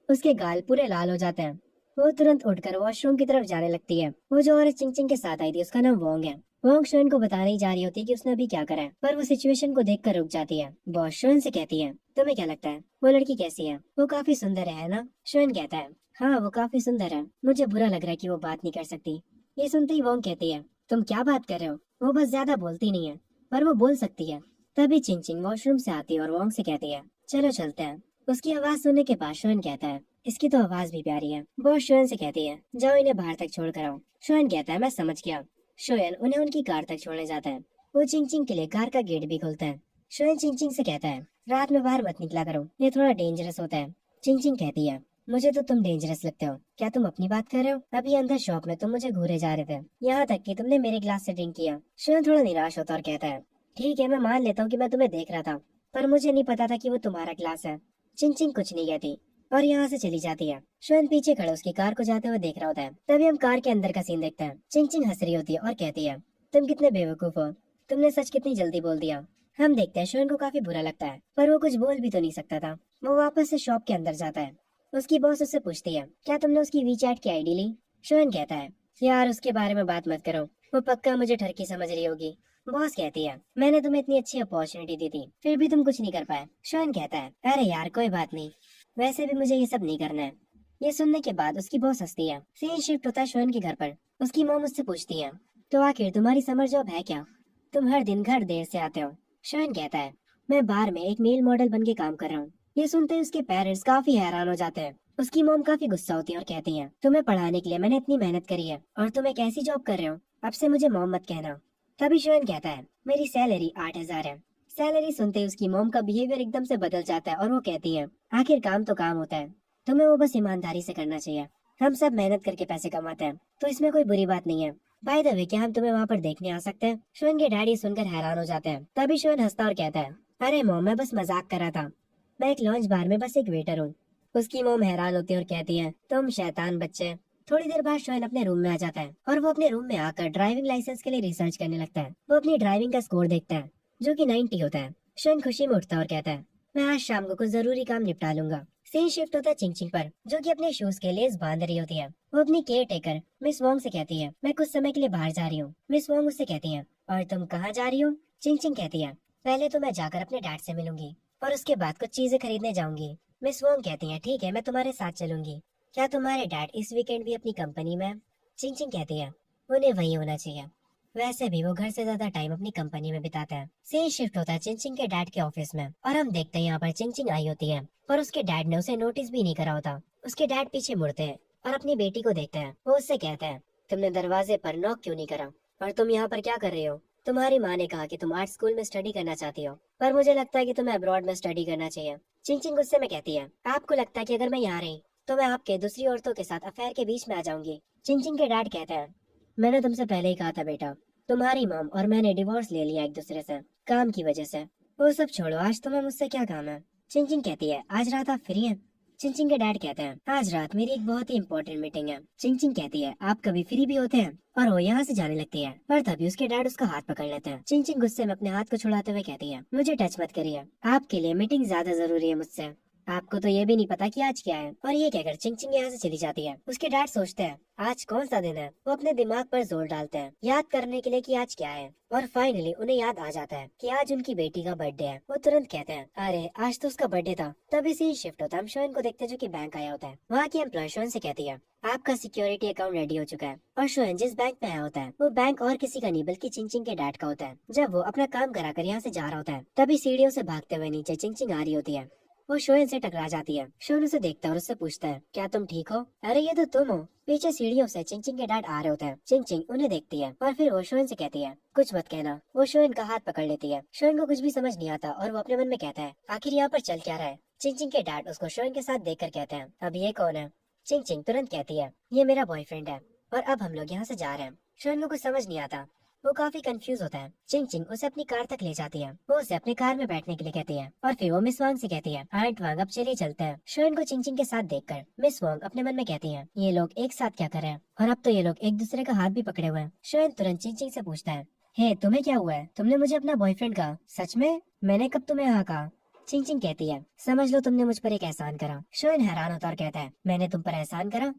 उसके गाल पूरे लाल हो जाते हैं। वो तुरंत उठकर वॉशरूम की तरफ जाने लगती है। वो जो औरत चिंग चिंग के साथ आई थी उसका नाम वोंग है। वोंग शोएन को बताने ही जा रही होती है कि उसने अभी क्या करा है पर वो सिचुएशन को देखकर रुक जाती है। बॉस शोएन से कहती है तुम्हें क्या लगता है वो लड़की कैसी है, वो काफी सुंदर है ना। शोएन कहता है हाँ वो काफी सुंदर है, मुझे बुरा लग रहा है कि वो बात नहीं कर सकती। ये सुनते ही वोंग कहती है तुम क्या बात कर रहे हो, वो बस ज्यादा बोलती नहीं है पर वो बोल सकती है। तभी चिंग चिंग वॉशरूम से आती है और वोंग से कहती है चलो चलते हैं। उसकी आवाज सुनने के बाद शोएन कहता है इसकी तो आवाज भी प्यारी है। बॉस शोएन से कहती है जाओ इन्हें बाहर तक छोड़ कर आओ। शोएन कहता है मैं समझ गया। शोएन उन्हें उनकी कार तक छोड़ने जाता है। वो चिंग चिंग के लिए कार का गेट भी खोलता है। शोएन चिंग चिंग से कहता है रात में बाहर मत निकला करो, ये थोड़ा डेंजरस होता है। चिंग चिंग कहती है मुझे तो तुम डेंजरस लगते हो, क्या तुम अपनी बात कर रहे हो, अभी अंदर शॉप में तुम मुझे घूरे जा रहे थे, यहाँ तक कि तुमने मेरे ग्लास से ड्रिंक किया। शोएन थोड़ा निराश होता और कहता है ठीक है मैं मान लेता हूँ कि मैं तुम्हें देख रहा था पर मुझे नहीं पता था कि वो तुम्हारा ग्लास है। चिंग चिंग कुछ नहीं कहती और यहाँ से चली जाती है। शोएन पीछे खड़े उसकी कार को जाते हुए देख रहा होता है। तभी हम कार के अंदर का सीन देखते हैं। चिंग चिंग हंस रही होती है और कहती है तुम कितने बेवकूफ हो, तुमने सच कितनी जल्दी बोल दिया। हम देखते हैं शोएन को काफी बुरा लगता है पर वो कुछ बोल भी तो नहीं सकता था। वो वापस से शॉप के अंदर जाता है। उसकी बॉस उससे पूछती है क्या तुमने उसकी वीचैट की आईडी ली। शोएन कहता है यार उसके बारे में बात मत करो, वो पक्का मुझे ठरकी समझ रही होगी। बॉस कहती है मैंने तुम्हें इतनी अच्छी अपॉर्चुनिटी दी थी फिर भी तुम कुछ नहीं कर पाए। शोएन कहता है अरे यार कोई बात नहीं, वैसे भी मुझे ये सब नहीं करना है। ये सुनने के बाद उसकी बॉस हंसती है। सीन शिफ्ट होता है शोएन के घर पर। उसकी मॉम उससे पूछती है तो आखिर तुम्हारी समर जॉब है क्या, तुम हर दिन घर देर से आते हो। शोएन कहता है मैं बार में एक मेल मॉडल बन के काम कर रहा हूँ। ये सुनते ही उसके पेरेंट्स काफी हैरान हो जाते हैं। उसकी मॉम काफी गुस्सा होती है और कहती है तुम्हें पढ़ाने के लिए मैंने इतनी मेहनत करी है और तुम एक ऐसी जॉब कर रहे हो, अब से मुझे मॉम मत कहना। तभी शोएन कहता है मेरी सैलरी 8,000 है। सैलरी सुनते ही उसकी मॉम का बिहेवियर एकदम से बदल जाता है और वो कहती है आखिर काम तो काम होता है, तुम्हें वो बस ईमानदारी से करना चाहिए, हम सब मेहनत करके पैसे कमाते हैं तो इसमें कोई बुरी बात नहीं है। बाय द वे क्या हम तुम्हें वहाँ पर देखने आ सकते हैं। शोएन के डैडी सुनकर हैरान हो जाते हैं। तभी शोएन हंसता और कहता है अरे मॉम मैं बस मजाक कर रहा था, मैं एक लॉन्च बार में बस एक वेटर हूँ। उसकी मॉम हैरान होती है और कहती है तुम शैतान बच्चे। थोड़ी देर बाद शोएन अपने रूम में आ जाता है और वो अपने रूम में आकर ड्राइविंग लाइसेंस के लिए रिसर्च करने लगता है। वो अपनी ड्राइविंग का स्कोर देखता है जो कि 90 होता है। शोएन खुशी में उठता है और कहता है मैं आज शाम को कुछ जरूरी काम निपटा लूंगा। सीन शिफ्ट होता है चिंग चिंग पर जो कि अपने शूज के लेस बांध रही होती है। वो अपनी केयर टेकर मिस वोंग से कहती है मैं कुछ समय के लिए बाहर जा रही हूँ। मिस वोंग उससे कहती है और तुम कहाँ जा रही हो। चिंग चिंग कहती है पहले तो मैं जाकर अपने डैड से मिलूंगी और उसके बाद कुछ चीजें खरीदने जाऊंगी। मिस वोंग कहती है ठीक है मैं तुम्हारे साथ चलूंगी, क्या तुम्हारे डैड इस वीकेंड भी अपनी कंपनी में। चिंग चिंग कहती है उन्हें वही होना चाहिए, वैसे भी वो घर से ज्यादा टाइम अपनी कंपनी में बिताता है। सीन शिफ्ट होता है चिंग चिंग के डैड के ऑफिस में और हम देखते हैं यहाँ पर चिंग चिंग आई होती है पर उसके डैड ने उसे नोटिस भी नहीं करा होता। उसके डैड पीछे मुड़ते हैं और अपनी बेटी को देखते हैं। वो उससे कहते हैं, तुमने दरवाजे पर नॉक क्यों नहीं करा, और तुम यहाँ पर क्या कर रही हो? तुम्हारी माँ ने कहा कि तुम आर्ट स्कूल में स्टडी करना चाहती हो, पर मुझे लगता है कि तुम्हें अब्रॉड में स्टडी करना चाहिए। चिंग चिंग गुस्से में कहती है, आपको लगता है कि अगर मैं यहाँ रही तो मैं आपके दूसरी औरतों के साथ अफेयर के बीच में आ जाऊंगी? चिंग चिंग के डैड कहते हैं, मैंने तुमसे पहले ही कहा था बेटा, तुम्हारी मॉम और मैंने डिवोर्स ले लिया एक दूसरे से, काम की वजह से। वो सब छोड़ो, आज तुम्हें मुझसे क्या काम है? चिंग चिंग कहती है, आज रात आप फ्री हैं? चिंग चिंग के डैड कहते हैं, आज रात मेरी एक बहुत ही इंपॉर्टेंट मीटिंग है। चिंग चिंग कहती है, आप कभी फ्री भी होते हैं? और वो यहाँ से जाने लगती है, पर तभी उसके डैड उसका हाथ पकड़ लेते हैं। चिंग चिंग गुस्से में अपने हाथ को छुड़ाते हुए कहती है, मुझे टच मत करिए, आपके लिए मीटिंग ज्यादा जरूरी है मुझसे। आपको तो ये भी नहीं पता कि आज क्या है। और ये कहकर चिंग चिंग यहाँ से चली जाती है। उसके डैड सोचते हैं, आज कौन सा दिन है? वो अपने दिमाग पर जोर डालते हैं याद करने के लिए कि आज क्या है, और फाइनली उन्हें याद आ जाता है कि आज उनकी बेटी का बर्थडे है। वो तुरंत कहते हैं, अरे आज तो उसका बर्थडे था। तभी सीन शिफ्ट होता है, हम शोएन को देखते हैं जो कि बैंक आया होता है। वहाँ की एम्प्लॉय शोएन से कहती है, आपका सिक्योरिटी अकाउंट रेडी हो चुका है। और शोएन जिस बैंक में आया होता है वो बैंक और किसी का नहीं बल्कि चिंग चिंग के डैड का होता है। जब वो अपना काम कराकर यहाँ से जा रहा होता है तभी सीढ़ियों से भागते हुए नीचे चिंग चिंग आ रही होती है। वो शोएन से टकरा जाती है। शोएन उसे देखता है और उससे पूछता है, क्या तुम ठीक हो? अरे ये तो तुम हो। पीछे सीढ़ियों से चिंग चिंग के डैड आ रहे होते हैं। चिंग चिंग उन्हें देखती है और फिर वो शोएन से कहती है, कुछ मत कहना। वो शोएन का हाथ पकड़ लेती है। शोएन को कुछ भी समझ नहीं आता और वो अपने मन में कहता है, आखिर यहाँ पर चल क्या रहा है? चिंग चिंग के डैड उसको शोएन के साथ देखकर कहते हैं, अब ये कौन है? चिंग चिंग तुरंत कहती है, ये मेरा बॉयफ्रेंड है और अब हम लोग यहाँ से जा रहे हैं। शोएन को कुछ समझ नहीं आता, वो काफी कंफ्यूज होता है। चिंग चिंग उसे अपनी कार तक ले जाती है। वो उसे अपनी कार में बैठने के लिए कहती है और फिर वो मिस वांग से कहती है, आंट वांग अब चलिए चलते हैं। शोएन को चिंग चिंग के साथ देखकर मिस वांग अपने मन में कहती है, ये लोग एक साथ क्या कर रहे हैं? और अब तो ये लोग एक दूसरे का हाथ भी पकड़े हुए हैं। शोएन तुरंत चिंग चिंग से पूछता है, हे तुम्हें क्या हुआ है? तुमने मुझे अपना बॉयफ्रेंड कहा? सच में? मैंने कब तुम्हें हाँ कहा? चिंग चिंग कहती है, समझ लो तुमने मुझ पर एक एहसान करा। शोएन हैरान होता और कहता है, मैंने तुम पर एहसान करा?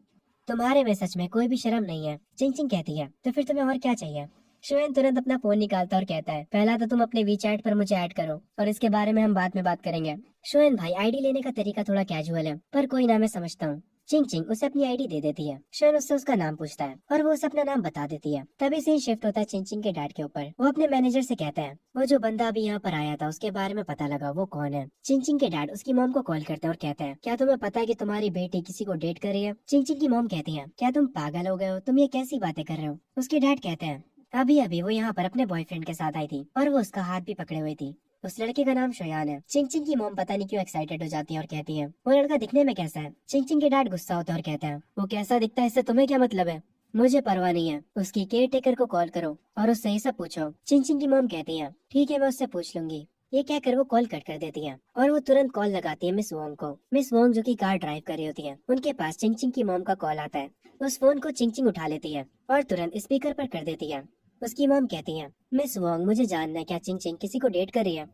तुम्हारे में सच में कोई भी शर्म नहीं है। चिंग चिंग कहती है, तो फिर तुम्हें और क्या चाहिए? शोएन तुरंत अपना फोन निकालता और कहता है, पहला तो तुम अपने वीचैट पर मुझे ऐड करो और इसके बारे में हम बाद में बात करेंगे। शोएन भाई आईडी लेने का तरीका थोड़ा कैजुअल है, पर कोई ना, मैं समझता हूँ। चिंग चिंग उसे अपनी आईडी दे देती है। शोएन उससे उसका नाम पूछता है और वो उसे अपना नाम बता देती है। तभी सीन शिफ्ट होता है चिंग चिंग के डैड के ऊपर। वो अपने मैनेजर से कहता है, वो जो बंदा अभी यहाँ पर आया था उसके बारे में पता लगा, वो कौन है? चिंग चिंग के डैड उसकी मॉम को कॉल करते हैं और कहते हैं, क्या तुम्हें पता है कि तुम्हारी बेटी किसी को डेट कर रही है? चिंग चिंग की मॉम कहती है, क्या तुम पागल हो गए हो? तुम ये कैसी बातें कर रहे हो? उसके डैड कहते हैं, अभी अभी वो यहाँ पर अपने बॉयफ्रेंड के साथ आई थी और वो उसका हाथ भी पकड़े हुए थी। उस लड़के का नाम शोयान है। चिंग चिंग की मॉम पता नहीं क्यों एक्साइटेड हो जाती है और कहती है, वो लड़का दिखने में कैसा है? चिंग चिंग के डैड गुस्सा होता है और कहता है, वो कैसा दिखता है इससे तुम्हें क्या मतलब है? मुझे परवाह नहीं है, उसकी केयर टेकर को कॉल करो और उससे ही सब पूछो। चिंग चिंग की मॉम कहती है, ठीक है मैं उससे पूछ लूंगी। ये कहकर वो कॉल कट कर देती है और वो तुरंत कॉल लगाती है मिस वोंग को। मिस वोंग जो कि कार ड्राइव कर रही होती है, उनके पास चिंग चिंग की मॉम का कॉल आता है। उस फोन को चिंग चिंग उठा लेती है और तुरंत स्पीकर पर कर देती है। उसकी मॉम कहती है, मिस वोंग मुझे जानना है क्या चिंग चिंग किसी को डेट कर रही है?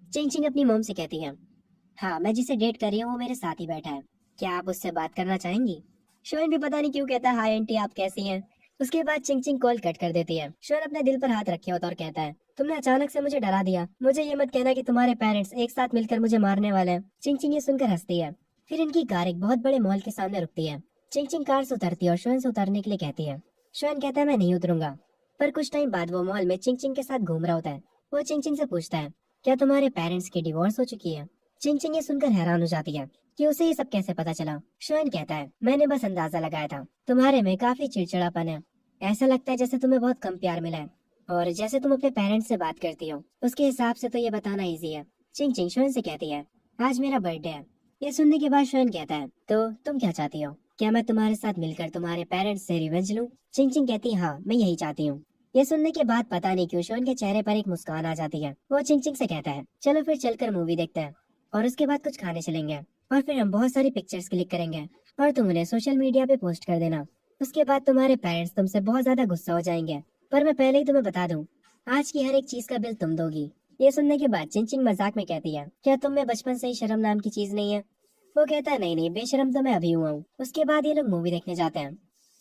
चिंग चिंग अपनी मॉम से कहती है, हाँ मैं जिसे डेट कर रही हूँ वो मेरे साथ ही बैठा है, क्या आप उससे बात करना चाहेंगी? शोएन भी पता नहीं क्यों कहता है, हाय आंटी आप कैसी हैं? उसके बाद चिंग चिंग कॉल कट कर देती है। शोएन अपने दिल पर हाथ रखे होता और कहता है, तुमने अचानक से मुझे डरा दिया। मुझे ये मत कहना कि तुम्हारे पेरेंट्स एक साथ मिलकर मुझे मारने वाले हैं। चिंग चिंग ये सुनकर हंसती है। फिर इनकी कार एक बहुत बड़े मॉल के सामने रुकती है। चिंग चिंग कार से उतरती है और शोएन से उतरने के लिए कहती है। शोएन कहता है, मैं नहीं उतरूंगा। पर कुछ टाइम बाद वो मॉल में चिंग चिंग के साथ घूम रहा होता है। वो चिंग चिंग से पूछता है, क्या तुम्हारे पेरेंट्स की डिवोर्स हो चुकी है? चिंग चिंग ये सुनकर हैरान हो जाती है कि उसे ये सब कैसे पता चला। शोएन कहता है, मैंने बस अंदाजा लगाया था, तुम्हारे में काफी चिड़चिड़ापन है। ऐसा लगता है जैसे तुम्हें बहुत कम प्यार मिला है और जैसे तुम अपने पेरेंट्स से बात करती हो उसके हिसाब से तो ये बताना इजी है। चिंग चिंग शोएन से कहती है, आज मेरा बर्थडे है। ये सुनने के बाद शोएन कहता है, तो तुम क्या चाहती हो? क्या मैं तुम्हारे साथ मिलकर तुम्हारे पेरेंट्स से रिवेंज लूं? चिंग चिंग कहती है, हाँ मैं यही चाहती हूँ। ये सुनने के बाद पता नहीं क्यों शोएन के चेहरे पर एक मुस्कान आ जाती है। वो चिंग चिंग से कहता है, चलो फिर चलकर मूवी देखते हैं और उसके बाद कुछ खाने चलेंगे और फिर हम बहुत सारी पिक्चर्स क्लिक करेंगे और तुम उन्हें सोशल मीडिया पे पोस्ट कर देना। उसके बाद तुम्हारे पेरेंट्स तुमसे बहुत ज्यादा गुस्सा हो जाएंगे, पर मैं पहले ही तुम्हें बता दूं, आज की हर एक चीज का बिल तुम दोगी। ये सुनने के बाद चिंग चिंग मजाक में कहती है, क्या तुम में बचपन से ही शर्म नाम की चीज नहीं है? वो कहता है, नहीं नहीं बेशर्म तो मैं अभी हुआ हूँ। उसके बाद ये लोग मूवी देखने जाते हैं।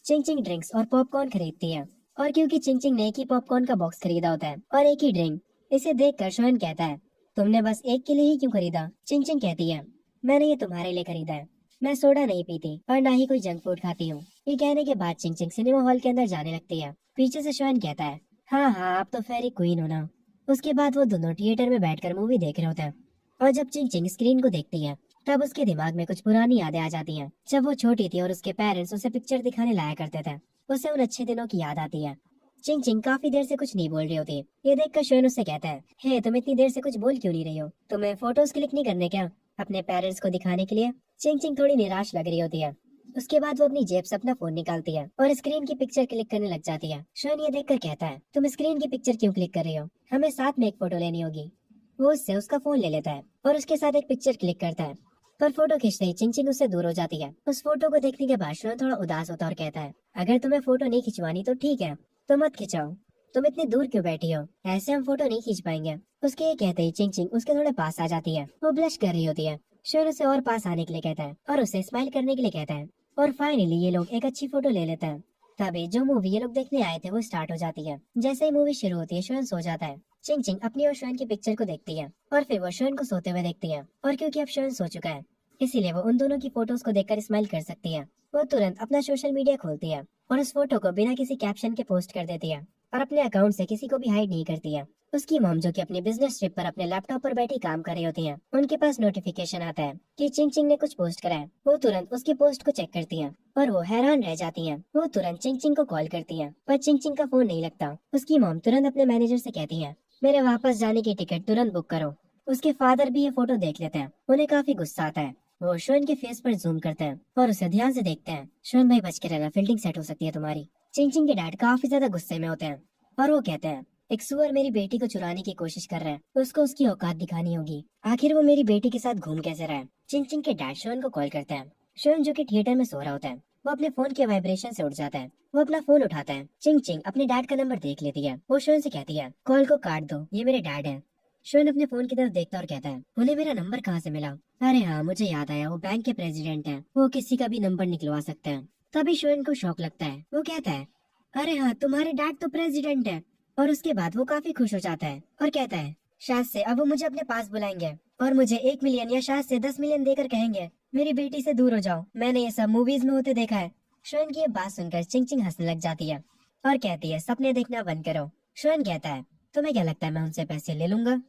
चिंग चिंग ड्रिंक्स और पॉपकॉर्न खरीदती है और क्योंकि चिंग चिंग ने एक ही पॉपकॉर्न का बॉक्स खरीदा होता है और एक ही ड्रिंक, इसे देखकर शोएन कहता है, तुमने बस एक के लिए ही क्यों खरीदा? चिंग चिंग कहती है, मैंने ये तुम्हारे लिए खरीदा है। मैं सोडा नहीं पीती और ना ही कोई जंक फूड खाती हूँ। ये कहने के बाद चिंग चिंग सिनेमा हॉल के अंदर जाने लगती है। पीछे से शोएन कहता है, हाँ हाँ आप तो फेरी क्वीन हो ना। उसके बाद वो दोनों थिएटर में बैठकर मूवी देख रहे होते हैं और जब चिंग चिंग स्क्रीन को देखती है तब उसके दिमाग में कुछ पुरानी यादें आ जाती हैं, जब वो छोटी थी और उसके पेरेंट्स उसे पिक्चर दिखाने लाया करते थे। उसे उन अच्छे दिनों की याद आती है। चिंग चिंग काफी देर से कुछ नहीं बोल रही होती। ये देखकर शोन उससे कहता है, हे तुम इतनी देर से कुछ बोल क्यों नहीं रही हो? तुम्हें फोटोज क्लिक नहीं करने क्या, अपने पेरेंट्स को दिखाने के लिए? चिंग चिंग थोड़ी निराश लग रही होती है। उसके बाद वो अपनी जेब से अपना फोन निकालती है और स्क्रीन की पिक्चर क्लिक करने लग जाती है। शोन ये देखकर कहता है, तुम स्क्रीन की पिक्चर क्यों क्लिक कर रही हो? हमें साथ में एक फोटो लेनी होगी। वो उससे उसका फोन ले लेता है और उसके साथ एक पिक्चर क्लिक करता है। पर फोटो खींचते ही चिंग चिंग उससे दूर हो जाती है। उस फोटो को देखने के बाद शोन थोड़ा उदास होता है और कहता है, अगर तुम्हें फोटो नहीं खिंचवानी तो ठीक है, तो मत खिंचाओ। तुम इतनी दूर क्यों बैठी हो? ऐसे हम फोटो नहीं खींच पाएंगे। उसके ये कहते ही चिंग चिंग उसके थोड़े पास आ जाती है। वो ब्लश कर रही होती है। शोन उसे और पास आने के लिए कहता है और उसे स्माइल करने के लिए कहता है। और फाइनली ये लोग एक अच्छी फोटो ले लेते हैं। तभी जो मूवी ये लोग देखने आए थे वो स्टार्ट हो जाती है। जैसे ही मूवी शुरू होती है शोन सो जाता है। चिंग चिंग अपनी और शोन की पिक्चर को देखती है और फिर वो शोन को सोते हुए देखती है। और क्योंकि अब शोन सो चुका है, इसीलिए वो उन दोनों की फोटोज को देखकर स्माइल कर सकती है। वो तुरंत अपना सोशल मीडिया खोलती है और उस फोटो को बिना किसी कैप्शन के पोस्ट कर देती है और अपने अकाउंट से किसी को भी हाइड नहीं करती है। उसकी मॉम जो कि अपनी बिजनेस ट्रिप पर अपने लैपटॉप पर बैठी काम कर रही होती हैं, उनके पास नोटिफिकेशन आता है कि चिंग चिंग ने कुछ पोस्ट करा है। वो तुरंत उसकी पोस्ट को चेक करती हैं और वो हैरान रह जाती हैं। वो तुरंत चिंग चिंग को कॉल करती हैं, पर चिंग चिंग का फोन नहीं लगता। उसकी मॉम तुरंत अपने मैनेजर से कहती है, मेरे वापस जाने की टिकट तुरंत बुक करो। उसके फादर भी ये फोटो देख लेते हैं। उन्हें काफी गुस्सा आता है। वो शोन के फेस पर जूम करते हैं और उसे ध्यान से देखते हैं। शोन भाई बच के रहना, फील्डिंग सेट हो सकती है तुम्हारी। चिंग चिंग के डैड काफी ज्यादा गुस्से में होते हैं और वो कहते हैं, एक सुअर मेरी बेटी को चुराने की कोशिश कर रहा है, उसको उसकी औकात दिखानी होगी। आखिर वो मेरी बेटी के साथ घूम कैसे रहा है? चिंग चिंग के डैड शोन को कॉल करते हैं। शोन जो कि थिएटर में सो रहा होता है, वो अपने फोन के वाइब्रेशन से उठ जाता है। वो अपना फोन उठाता है। चिंग चिंग अपने डैड का नंबर देख लेती है। वो शोन से कहती है, कॉल को काट दो, ये मेरे डैड है। शोन अपने फोन की तरफ देखता और कहता है, उन्हें मेरा नंबर कहाँ से मिला? अरे हाँ, मुझे याद आया, वो बैंक के प्रेसिडेंट हैं, वो किसी का भी नंबर निकलवा सकते हैं। तभी शोन को शौक लगता है। वो कहता है, अरे हाँ, तुम्हारे डैड तो प्रेसिडेंट है। और उसके बाद वो काफी खुश हो जाता है और कहता है, शायद से अब वो मुझे अपने पास बुलाएंगे और मुझे 1 मिलियन या शायद से 10 मिलियन देकर कहेंगे, मेरी बेटी से दूर हो जाओ, मैंने ये सब मूवीज में होते देखा है। शोन की ये बात सुनकर चिंग चिंग हंसने लग जाती है और कहती है, सपने देखना बंद करो। शोन कहता है, तुम्हें क्या लगता है मैं उनसे पैसे ले लूंगा?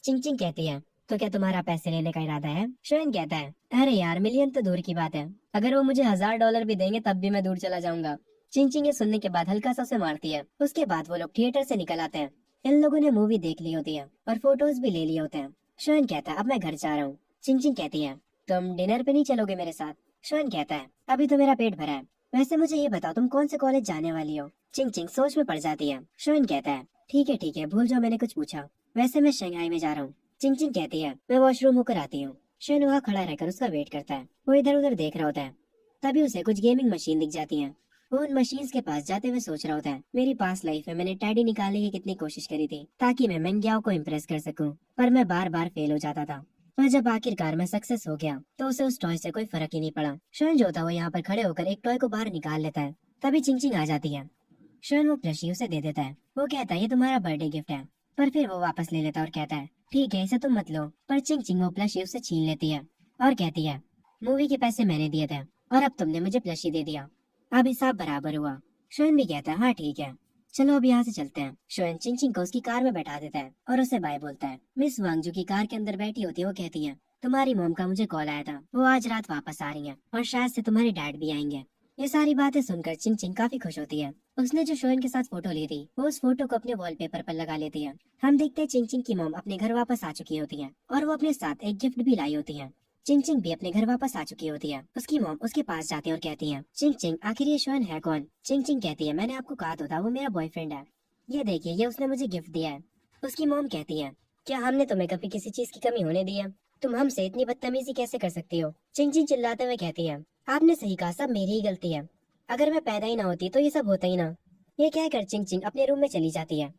चिंग चिंग कहती है, तो क्या तुम्हारा पैसे लेने का इरादा है? शोन कहता है, अरे यार, मिलियन तो दूर की बात है, अगर वो मुझे $1000 भी देंगे तब भी मैं दूर चला जाऊंगा। चिंग चिंग ये सुनने के बाद हल्का सा उसे मारती है। उसके बाद वो लोग थिएटर से निकल आते हैं। इन लोगों ने मूवी देख ली होती है और फोटोज भी ले लिए होते हैं। शोन कहता है, अब मैं घर जा रहा हूँ। चिंग चिंग कहती है, तुम डिनर पे नहीं चलोगे मेरे साथ? शोन कहता है, अभी तो मेरा पेट भरा है। वैसे मुझे ये बताओ, तुम कौन से कॉलेज जाने वाली हो? चिंग चिंग सोच में पड़ जाती है। शोन कहता है, ठीक है, भूल जाओ मैंने कुछ पूछा, वैसे मैं शंघाई में जा रहा हूँ। चिंग चिंग कहती है, मैं वॉशरूम होकर आती हूँ। शोन वहाँ खड़ा रहकर उसका वेट करता है। वो इधर उधर देख रहा होता है। तभी उसे कुछ गेमिंग मशीन दिख जाती है। वो उन मशीन्स के पास जाते हुए सोच रहा होता है, मेरी पास लाइफ में मैंने टैडी निकालने की कितनी कोशिश करी थी ताकि मैं मेंग्याओ को इम्प्रेस कर सकूं, पर मैं बार बार फेल हो जाता था। पर जब आखिरकार मैं सक्सेस हो गया तो उसे उस टॉय से कोई फर्क ही नहीं पड़ा। शोन जो था वो यहाँ पर खड़े होकर एक टॉय को बाहर निकाल लेता है। तभी चिंग चिंग आ जाती है। शोन वो प्लशी उसे दे देता है। वो कहता है, ये तुम्हारा बर्थडे गिफ्ट है। पर फिर वो वापस ले लेता और कहता है, ठीक है, इसे तुम मत लो। पर चिंग चिंग वो प्लशी उससे छीन लेती है और कहती है, मूवी के पैसे मैंने दिए थे और अब तुमने मुझे प्लशी दे दिया, अब हिसाब बराबर हुआ। शोन भी कहता है, हाँ ठीक है, चलो अब यहाँ से चलते हैं। शोन चिंग चिंग को उसकी कार में बैठा देता है और उसे बाय बोलता है। मिस वांग जो की कार के अंदर बैठी होती है, वो कहती है, तुम्हारी मॉम का मुझे कॉल आया था, वो आज रात वापस आ रही है और शायद से तुम्हारे डैड भी आएंगे। ये सारी बातें सुनकर चिंग चिंग काफी खुश होती है। उसने जो शोन के साथ फोटो ली थी वो उस फोटो को अपने वॉलपेपर पर लगा लेती है। हम देखते हैं चिंग चिंग की मॉम अपने घर वापस आ चुकी होती है और वो अपने साथ एक गिफ्ट भी लाई होती है। चिंग चिंग भी अपने घर वापस आ चुकी होती है। उसकी मॉम उसके पास जाती है और कहती है, चिंग चिंग आखिर ये शोन है कौन? चिंग चिंग कहती है, मैंने आपको कहा तो था, वो मेरा बॉयफ्रेंड है, ये देखिए, ये उसने मुझे गिफ्ट दिया है। उसकी मॉम कहती है, क्या हमने तुम्हें कभी किसी चीज की कमी होने दी है? तुम हमसे इतनी बदतमीजी कैसे कर सकती हो? चिंग चिंग चिल्लाते हुए कहती है, आपने सही कहा, सब मेरी ही गलती है, अगर मैं पैदा ही ना होती तो ये सब होता ही ना। ये कहकर चिंग चिंग अपने रूम में चली जाती है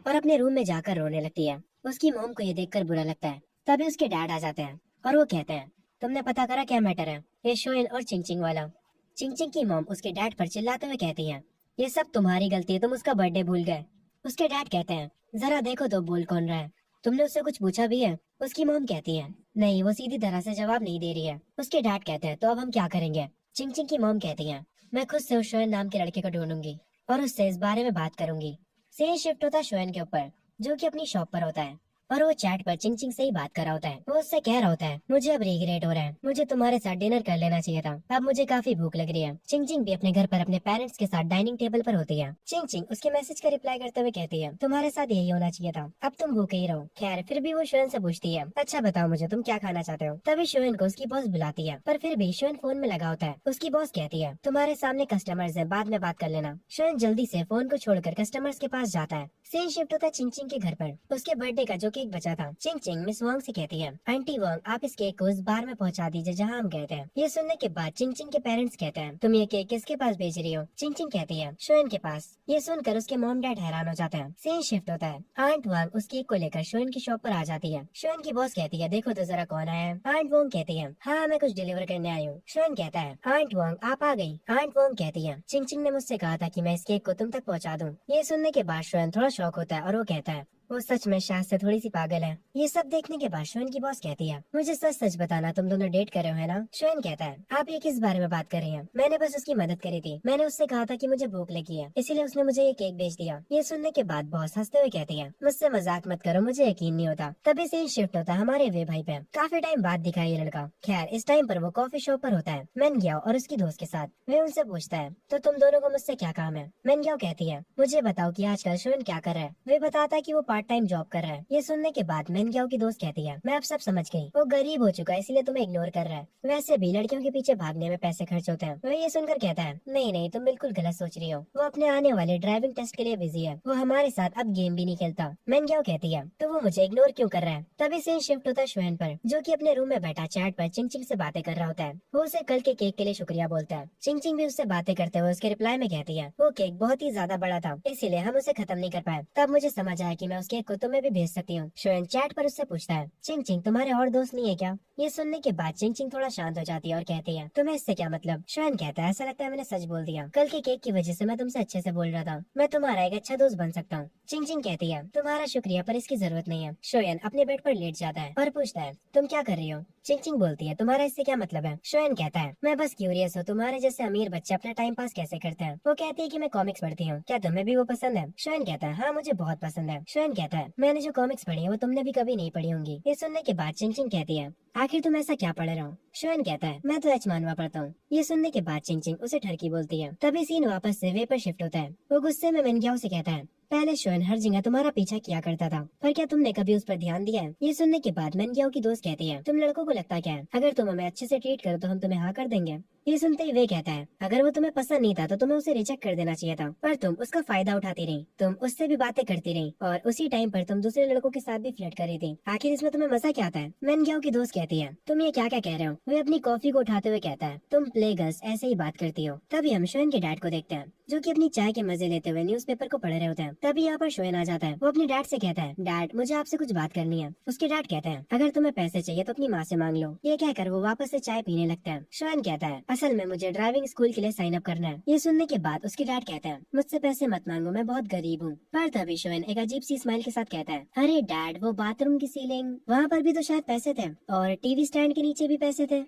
और अपने रूम में जाकर रोने लगती है। उसकी मॉम को ये देखकर बुरा लगता है। तभी उसके डैड आ जाते हैं और वो कहते हैं, तुमने पता करा क्या मैटर है? ये शोएन और चिंग चिंग वाला। चिंग चिंग की मॉम उसके डैड पर चिल्लाते हुए कहती है, ये सब तुम्हारी गलती है, तुम उसका बर्थडे भूल गए। उसके डैड कहते हैं, जरा देखो तो बोल कौन रहा है, तुमने उससे कुछ पूछा भी है? उसकी मॉम कहती है, नहीं, वो सीधी तरह से जवाब नहीं दे रही है। उसके डैड कहते हैं, तो अब हम क्या करेंगे? चिंग चिंग की मॉम कहती है, मैं खुद से उस शोएन नाम के लड़के को ढूंढूंगी और उससे इस बारे में बात करूंगी। सीन शिफ्ट होता है शोएन के ऊपर, जो कि अपनी शॉप पर होता है। और वो चैट पर चिंग चिंग से ही बात कर रहा होता है। वो उससे कह रहा होता है, मुझे अब रिग्रेट हो रहा है, मुझे तुम्हारे साथ डिनर कर लेना चाहिए था, अब मुझे काफी भूख लग रही है। चिंग चिंग भी अपने घर पर अपने पेरेंट्स के साथ डाइनिंग टेबल पर होती है। चिंग चिंग उसके मैसेज का रिप्लाई करते हुए कहती है, तुम्हारे साथ यही होना चाहिए था, अब तुम भूखे ही रहो। खैर फिर भी वो शोएन से पूछती है, अच्छा बताओ मुझे तुम क्या खाना चाहते हो। तभी शोएन को उसकी बॉस बुलाती है, पर फिर भी शोएन फोन में लगा होता है। उसकी बॉस कहती है, तुम्हारे सामने कस्टमर्स है, बाद में बात कर लेना। शोएन जल्दी से फोन को छोड़कर कस्टमर्स के पास जाता है। सीन शिफ्ट होता है चिंग चिंग के घर पर। उसके बर्थडे का जो केक बचा था। चिंग चिंग मिस वांग से कहती है, आंटी वांग आप इस केक को उस बार में पहुंचा दीजिए जहां हम गए थे। ये सुनने के बाद चिंग चिंग के पेरेंट्स कहते हैं, तुम ये केक किसके पास भेज रही हो। चिंग चिंग कहती है, शोएन के पास। ये सुनकर उसके मॉम डैड हैरान हो जाते हैं। सीन शिफ्ट होता है। आंट वांग उस केक को लेकर शोएन की शॉप पर आ जाती है। शोएन की बॉस कहती है, देखो तो जरा कौन आया है। आंट वांग कहती है, हाँ मैं कुछ डिलीवर करने आई हूँ। शोएन कहता है, आंट वांग आप आ गई। आंट वांग कहती है, चिंग चिंग ने मुझसे कहा था कि मैं इस केक को तुम तक पहुंचा दूं। ये सुनने के बाद शोएन थोड़ा शॉक होता है और वो कहता है, वो सच में शायद से थोड़ी सी पागल है। ये सब देखने के बाद शोएन की बॉस कहती है, मुझे सच सच बताना तुम दोनों डेट कर रहे हो है ना। शोएन कहता है, आप ये किस बारे में बात कर रही हैं? मैंने बस उसकी मदद करी थी। मैंने उससे कहा था कि मुझे भूख लगी है, इसीलिए उसने मुझे ये केक भेज दिया। ये सुनने के बाद बॉस हंसते हुए कहती है, मुझसे मजाक मत करो, मुझे यकीन नहीं होता। तभी सीन शिफ्ट होता है हमारे वे भाई पे। काफी टाइम बाद दिखा ये लड़का। खैर इस टाइम पर वो कॉफी शॉप पर होता है मैन ग्याओ और उसकी दोस्त के साथ। वे उनसे पूछता है, तो तुम दोनों को मुझसे क्या काम है। मैन ग्याओ कहती है, मुझे बताओ कि आजकल शोएन क्या कर रहा है। वे बताता है कि वो पार्ट टाइम जॉब कर रहा है। ये सुनने के बाद मैन ग्याओ की दोस्त कहती है, मैं अब सब समझ गई, वो गरीब हो चुका है इसलिए तुम्हें इग्नोर कर रहा है। वैसे भी लड़कियों के पीछे भागने में पैसे खर्च होते हैं। वह ये सुनकर कहता है, नहीं नहीं तुम बिल्कुल गलत सोच रही हो, वो अपने आने वाले ड्राइविंग टेस्ट के लिए बिजी है, वो हमारे साथ अब गेम भी नहीं खेलता। मैन ग्याओ कहती है, तो वो मुझे इग्नोर क्यों कर रहा है। तभी सीन शिफ्ट होता है शोएन पर, जो कि अपने रूम में बैठा चैट पर चिंग चिंग से बातें कर रहा होता है। वो उसे कल के केक के लिए शुक्रिया बोलता है। चिंग चिंग भी उससे बातें करते हुए उसके रिप्लाई में कहती है, वो केक बहुत ही ज्यादा बड़ा था इसीलिए हम उसे खत्म नहीं कर पाए। तब मुझे समझ आया कि मैं उस केक को तुम्हें भी भेज सकती हूँ। शोएन चैट पर उससे पूछता है, चिंग चिंग तुम्हारे और दोस्त नहीं है क्या। ये सुनने के बाद चिंग चिंग थोड़ा शांत हो जाती है और कहती है, तुम्हें इससे क्या मतलब। शोएन कहता है, ऐसा लगता है मैंने सच बोल दिया, कल के केक की वजह से मैं तुमसे अच्छे से बोल रहा था, मैं तुम्हारा एक अच्छा दोस्त बन सकता हूँ। चिंग चिंग कहती है, तुम्हारा शुक्रिया पर इसकी जरूरत नहीं है। शोएन अपने बेड पर लेट जाता है और पूछता है, तुम क्या कर रही हो। चिंग चिंग बोलती है, तुम्हारा इससे क्या मतलब है। शोएन कहता है, मैं बस क्यूरियस हूँ तुम्हारे जैसे अमीर बच्चे अपना टाइम पास कैसे करते हैं। वो कहती है कि मैं कॉमिक्स पढ़ती हूँ, क्या तुम्हें भी वो पसंद है। शोएन कहता है, हाँ मुझे बहुत पसंद है। शोएन कहता है, मैंने जो कॉमिक्स पढ़ी है वो तुमने भी कभी नहीं पढ़ी होंगी। ये सुनने के बाद चिंग चिंग कहती है, आखिर तुम ऐसा क्या पढ़ रहे हो। शोएन कहता है, मैं तो एच मानवा पढ़ता हूँ। ये सुनने के बाद चिंग चिंग उसे ठरकी बोलती है। तभी सीन वापस से वे पर शिफ्ट होता है। वो गुस्से में मिनग्याओ से कहता है, पहले शोएन हर जगह तुम्हारा पीछा किया करता था, पर क्या तुमने कभी उस पर ध्यान दिया है। ये सुनने के बाद मिनग्याओ की दोस्त कहती है, तुम लड़कों को लगता क्या है, अगर तुम हमें अच्छे से ट्रीट करो तो हम तुम्हें हाँ कर देंगे। ये सुनते ही वे कहता है, अगर वो तुम्हें पसंद नहीं था तो तुम्हें उसे रिजेक्ट कर देना चाहिए था, पर तुम उसका फायदा उठाती रही, तुम उससे भी बातें करती रही और उसी टाइम पर तुम दूसरे लड़कों के साथ भी फ्लर्ट कर रही थी। आखिर इसमें तुम्हें मजा क्या आता है। मिनग्याओ की दोस्त कहती है, तुम ये क्या क्या कह रहे हो। वे अपनी कॉफी को उठाते हुए कहता है, तुम प्ले गर्ल्स ऐसे ही बात करती हो। तभी हम शोएन के डैड को देखते हैं, जो कि अपनी चाय के मजे लेते हुए न्यूज़पेपर को पढ़ रहे होते हैं। तभी यहाँ पर शोएन आ जाता है। वो अपने डैड से कहता है, डैड मुझे आपसे कुछ बात करनी है। उसके डैड कहते हैं, अगर तुम्हें पैसे चाहिए तो अपनी माँ से मांग लो। ये कहकर वो वापस से चाय पीने लगता है। शोएन कहता है, असल में मुझे ड्राइविंग स्कूल के लिए साइन अप करना है। ये सुनने के बाद उसके डैड कहते हैं, मुझसे पैसे मत मांगो, मैं बहुत गरीब हूँ। पर तभी शोएन एक अजीब सी स्माइल के साथ कहता है, अरे डैड वो बाथरूम की सीलिंग वहाँ पर भी तो शायद पैसे थे और टीवी स्टैंड के नीचे भी पैसे थे।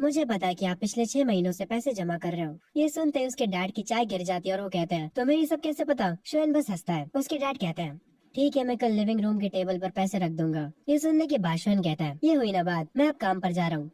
मुझे पता है कि आप पिछले 6 महीनों से पैसे जमा कर रहे हो। ये सुनते ही उसके डैड की चाय गिर जाती है और वो कहते हैं, तुम्हें ये सब कैसे पता। शोएन बस हंसता है। उसके डैड कहते हैं, ठीक है मैं कल लिविंग रूम के टेबल पर पैसे रख दूंगा। ये सुनने के बाद शोएन कहता है, ये हुई ना बात, मैं अब काम पर जा रहा हूँ।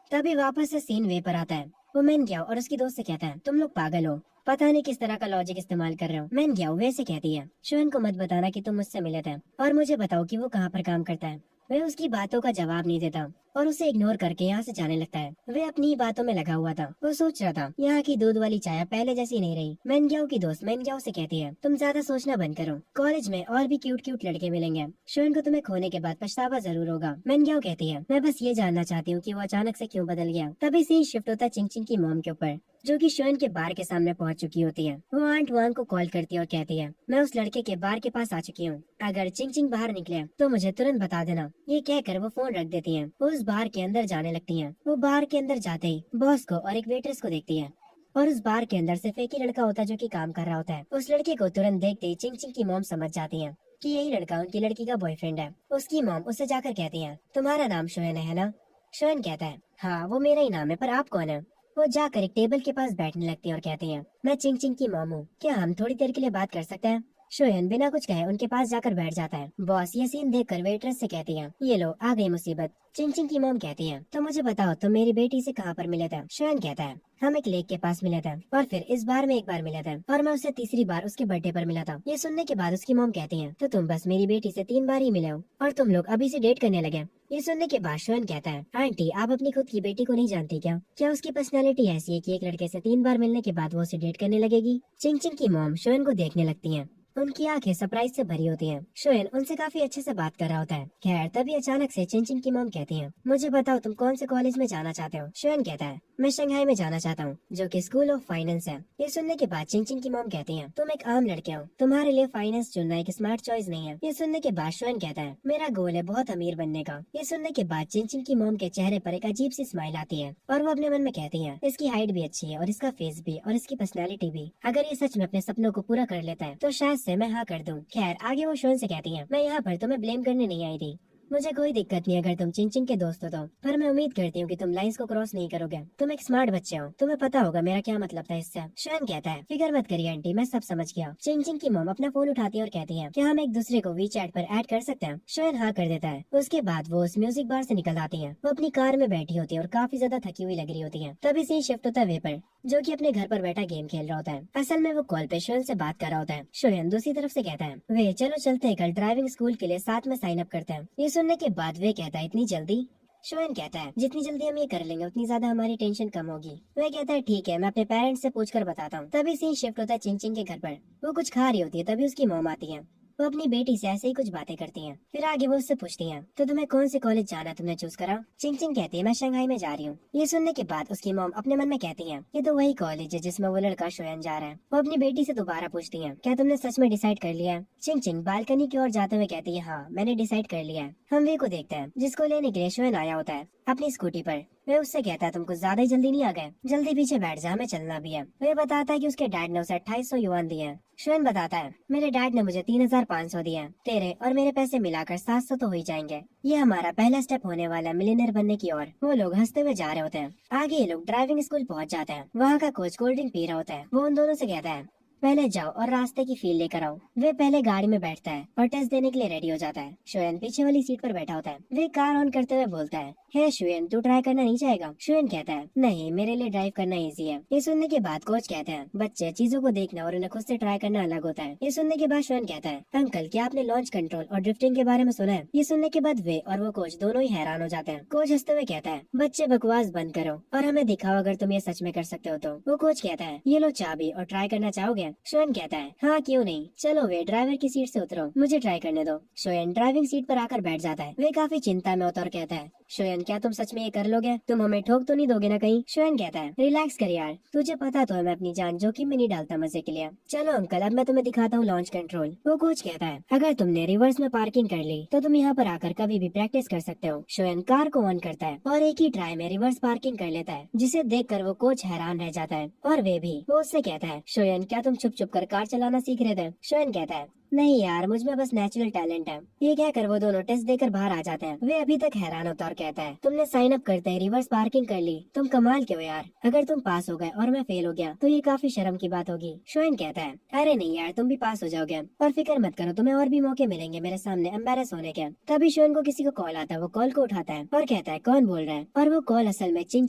तभी वापस से सीन वे पर आता है। वो मिनग्याओ और उसकी दोस्त से कहता है, तुम लोग पागल हो, पता नहीं किस तरह का लॉजिक इस्तेमाल कर रहे हो। मिनग्याओ वे से कहती है, शोएन को मत बताना कि तुम मुझसे मिले थे और मुझे बताओ कि वो कहाँ पर काम करता है। वह उसकी बातों का जवाब नहीं देता और उसे इग्नोर करके यहाँ से जाने लगता है। वे अपनी ही बातों में लगा हुआ था। वो सोच रहा था यहाँ की दूध वाली चाय पहले जैसी नहीं रही। मिनग्याओ की दोस्त मिनग्याओ से कहती है, तुम ज्यादा सोचना बंद करो, कॉलेज में और भी क्यूट क्यूट लड़के मिलेंगे, शोएन को तुम्हें खोने के बाद पछतावा जरूर होगा। मिनग्याओ कहती है, मैं बस ये जानना चाहती हूँ कि वो अचानक से क्यों बदल गया। तभी सीन शिफ्ट होता है चिंग चिंग की मॉम के ऊपर, जो कि शोएन के बार के सामने पहुंच चुकी होती है। वो आंट वांग को कॉल करती है और कहती है, मैं उस लड़के के बार के पास आ चुकी हूँ, अगर चिंग चिंग बाहर निकले तो मुझे तुरंत बता देना। ये कहकर वो फोन रख देती है। वो उस बार के अंदर जाने लगती है। वो बार के अंदर जाते ही बॉस को और एक वेट्रेस को देखती है और उस बार के अंदर सिर्फ एक ही लड़का होता है जो कि काम कर रहा होता है। उस लड़के को तुरंत देखते ही चिंग चिंग की मॉम समझ जाती है कि यही लड़का उनकी लड़की का बॉयफ्रेंड है। उसकी मॉम उससे जाकर कहती है, तुम्हारा नाम शोएन है ना। शोएन कहता है, हाँ वो मेरा ही नाम है, पर आप कौन है। वो जाकर एक टेबल के पास बैठने लगती है और कहती है, मैं चिंग चिंग की मॉम हूँ, क्या हम थोड़ी देर के लिए बात कर सकते हैं। शोयन बिना कुछ कहे उनके पास जाकर बैठ जाता है। बॉस ये सीन देखकर वेट्रेस से कहती है, ये लो आ गई मुसीबत। चिंग चिंग की मॉम कहती है, तो मुझे बताओ तुम मेरी बेटी से कहाँ पर मिले थे? शोयन कहता है, हम एक लेक के पास मिले थे और फिर इस बार में एक बार मिले थे और मैं उससे तीसरी बार उसके बर्थडे पर मिला था। ये सुनने के बाद उसकी मॉम कहती है, तो तुम बस मेरी बेटी से 3 बार ही मिले हो और तुम लोग अभी से डेट करने लगे। ये सुनने के बाद शोयन कहता है, आंटी आप अपनी खुद की बेटी को नहीं जानती क्या? क्या उसकी पर्सनैलिटी ऐसी है कि एक लड़के से 3 बार मिलने के बाद वो उसे डेट करने लगेगी? चिंग चिंग की मॉम शोयन को देखने लगती है। उनकी आंखें सरप्राइज से भरी होती हैं। शोयन उनसे काफी अच्छे से बात कर रहा होता है। खैर तभी अचानक से चिंग चिंग की मॉम कहती है, मुझे बताओ तुम कौन से कॉलेज में जाना चाहते हो? शोयन कहता है, मैं शंघाई में जाना चाहता हूँ, जो कि स्कूल ऑफ फाइनेंस है। ये सुनने के बाद चिंग चिंग की मॉम कहती है, तुम एक आम लड़के हो, तुम्हारे लिए फाइनेंस चुनना एक स्मार्ट चॉइस नहीं है। ये सुनने के बाद शोयन कहता है, मेरा गोल है बहुत अमीर बनने का। ये सुनने के बाद चिंग चिंग की मॉम के चेहरे पर एक अजीब सी स्माइल आती है और वो अपने मन में कहती है, इसकी हाइट भी अच्छी है और इसका फेस भी और इसकी पर्सनैलिटी भी। अगर ये सच में अपने सपनों को पूरा कर लेता है तो शायद से मैं हाँ कर दूँ। खैर आगे वो शोयन से कहती है, मैं यहाँ पर तुम्हें ब्लेम करने नहीं आई थी। मुझे कोई दिक्कत नहीं अगर तुम चिंग चिंग के दोस्त हो तो, पर मैं उम्मीद करती हूँ कि तुम लाइंस को क्रॉस नहीं करोगे। तुम एक स्मार्ट बच्चे हो, तुम्हें पता होगा मेरा क्या मतलब था इससे। शोयन कहता है, फिक्र मत करिए आंटी, मैं सब समझ गया। चिंग चिंग की मॉम अपना फोन उठाती है और कहती है, क्या हम एक दूसरे को वीचैट पर ऐड कर सकते हैं? शोयन हाँ कर देता है। उसके बाद वो उस म्यूजिक बार से निकल आती है। वो अपनी कार में बैठी होती है और काफी ज्यादा थकी हुई लग रही होती है। तभी सीन शिफ्ट होता है वे पर, जो कि अपने घर पर बैठा गेम खेल रहा होता है। असल में वो कॉल पे शोयन से बात कर रहा होता है। शोयन दूसरी तरफ से कहता है, वे चलो चलते हैं, कल ड्राइविंग स्कूल के लिए साथ में साइन अप करते हैं। ये सुनने के बाद वे कहता है, इतनी जल्दी? शोयन कहता है, जितनी जल्दी हम ये कर लेंगे उतनी ज्यादा हमारी टेंशन कम होगी। वह कहता है, ठीक है मैं अपने पेरेंट्स से पूछकर बताता हूँ। तभी सीन शिफ्ट होता है चिंग चिंग के घर पर। वो कुछ खा रही होती है, तभी उसकी मॉम आती है। वो अपनी बेटी से ऐसे ही कुछ बातें करती हैं। फिर आगे वो उससे पूछती हैं, तो तुम्हें कौन से कॉलेज जाना तुमने चूज करा? चिंग चिंग कहती है, मैं शंघाई में जा रही हूँ। ये सुनने के बाद उसकी मॉम अपने मन में कहती है, ये तो वही कॉलेज है जिसमें वो लड़का शोयन जा रहा है। वो अपनी बेटी से दोबारा पूछती है, क्या तुमने सच में डिसाइड कर लिया है? चिंग चिंग बालकनी की ओर जाते हुए कहती है, हाँ मैंने डिसाइड कर लिया है। हम वे को देखते हैं जिसको लेने के लिए शोयन आया होता है अपनी स्कूटी पर। वह उससे कहता है, तुम कुछ ज्यादा ही जल्दी नहीं आ गए? जल्दी पीछे बैठ जा, हमें चलना भी है। वह बताता है कि उसके डैड ने उसे 2800 युआन दिए हैं। शोयन बताता है, मेरे डैड ने मुझे 3500 दिए हैं। तेरे और मेरे पैसे मिलाकर 700 तो हो ही जाएंगे। ये हमारा पहला स्टेप होने वाला है मिलियनेयर बनने की ओर। वो लोग हंसते हुए जा रहे होते हैं। आगे ये लोग ड्राइविंग स्कूल पहुंच जाते हैं। वहाँ का कोच कोल्ड ड्रिंक पी रहा होता है। वो उन दोनों से कहता है, पहले जाओ और रास्ते की फील लेकर आओ। वे पहले गाड़ी में बैठता है और टेस्ट देने के लिए रेडी हो जाता है। शोयन पीछे वाली सीट पर बैठा होता है। वे कार ऑन करते हुए बोलता है, हे शोयन तू ट्राई करना नहीं चाहेगा? शोयन कहता है, नहीं मेरे लिए ड्राइव करना इजी है। ये सुनने के बाद कोच कहते हैं, बच्चे चीजों को देखना और उन्हें खुद से ट्राई करना अलग होता है। ये सुनने के बाद शोयन कहता है, अंकल क्या आपने लॉन्च कंट्रोल और ड्रिफ्टिंग के बारे में सुना है? ये सुनने के बाद वे और वो कोच दोनों ही हैरान हो जाते हैं। कोच हंसते हुए कहता है, बच्चे बकवास बंद करो और हमें दिखाओ अगर तुम ये सच में कर सकते हो तो। वो कोच कहता है, ये लो चाबी और ट्राई करना चाहोगे? शोयन कहता है, हाँ क्यों नहीं, चलो वे ड्राइवर की सीट से उतरो, मुझे ट्राई करने दो। शोयन ड्राइविंग सीट पर आकर बैठ जाता है। वे काफी चिंता में होता और कहता है, शोयन क्या तुम सच में ये कर लोगे? तुम हमें ठोक तो नहीं दोगे ना कहीं? शोयन कहता है, रिलैक्स कर यार, तुझे पता तो है मैं अपनी जान जोखिम में नहीं डालता मजे के लिए। चलो अंकल अब मैं तुम्हें दिखाता हूँ लॉन्च कंट्रोल। वो कोच कहता है, अगर तुमने रिवर्स में पार्किंग कर ली तो तुम यहाँ पर आकर कभी भी प्रैक्टिस कर सकते हो। शोयन कार को ऑन करता है और एक ही ट्राई में रिवर्स पार्किंग कर लेता है, जिसे देखकर वो कोच हैरान रह जाता है और वे भी। वो उससे कहता है, शोयन क्या तुम छुप छुप कर कार चलाना सीख रहे थे? शोयन कहता है, नहीं यार मुझ में बस नेचुरल टैलेंट है। ये कहकर वो दोनों टेस्ट देकर बाहर आ जाते हैं। वे अभी तक हैरान होता और कहता है, तुमने साइन अप करते ही रिवर्स पार्किंग कर ली, तुम कमाल के हो यार। अगर तुम पास हो गए और मैं फेल हो गया तो ये काफी शर्म की बात होगी। शोयन कहता है, अरे नहीं यार तुम भी पास हो जाओगे और फिक्र मत करो, तुम्हें और भी मौके मिलेंगे मेरे सामने एम्बेरस होने के। तभी शोयन को किसी को कॉल आता है। वो कॉल को उठाता है और कहता है, कौन बोल रहा है? और वो कॉल असल में चिंग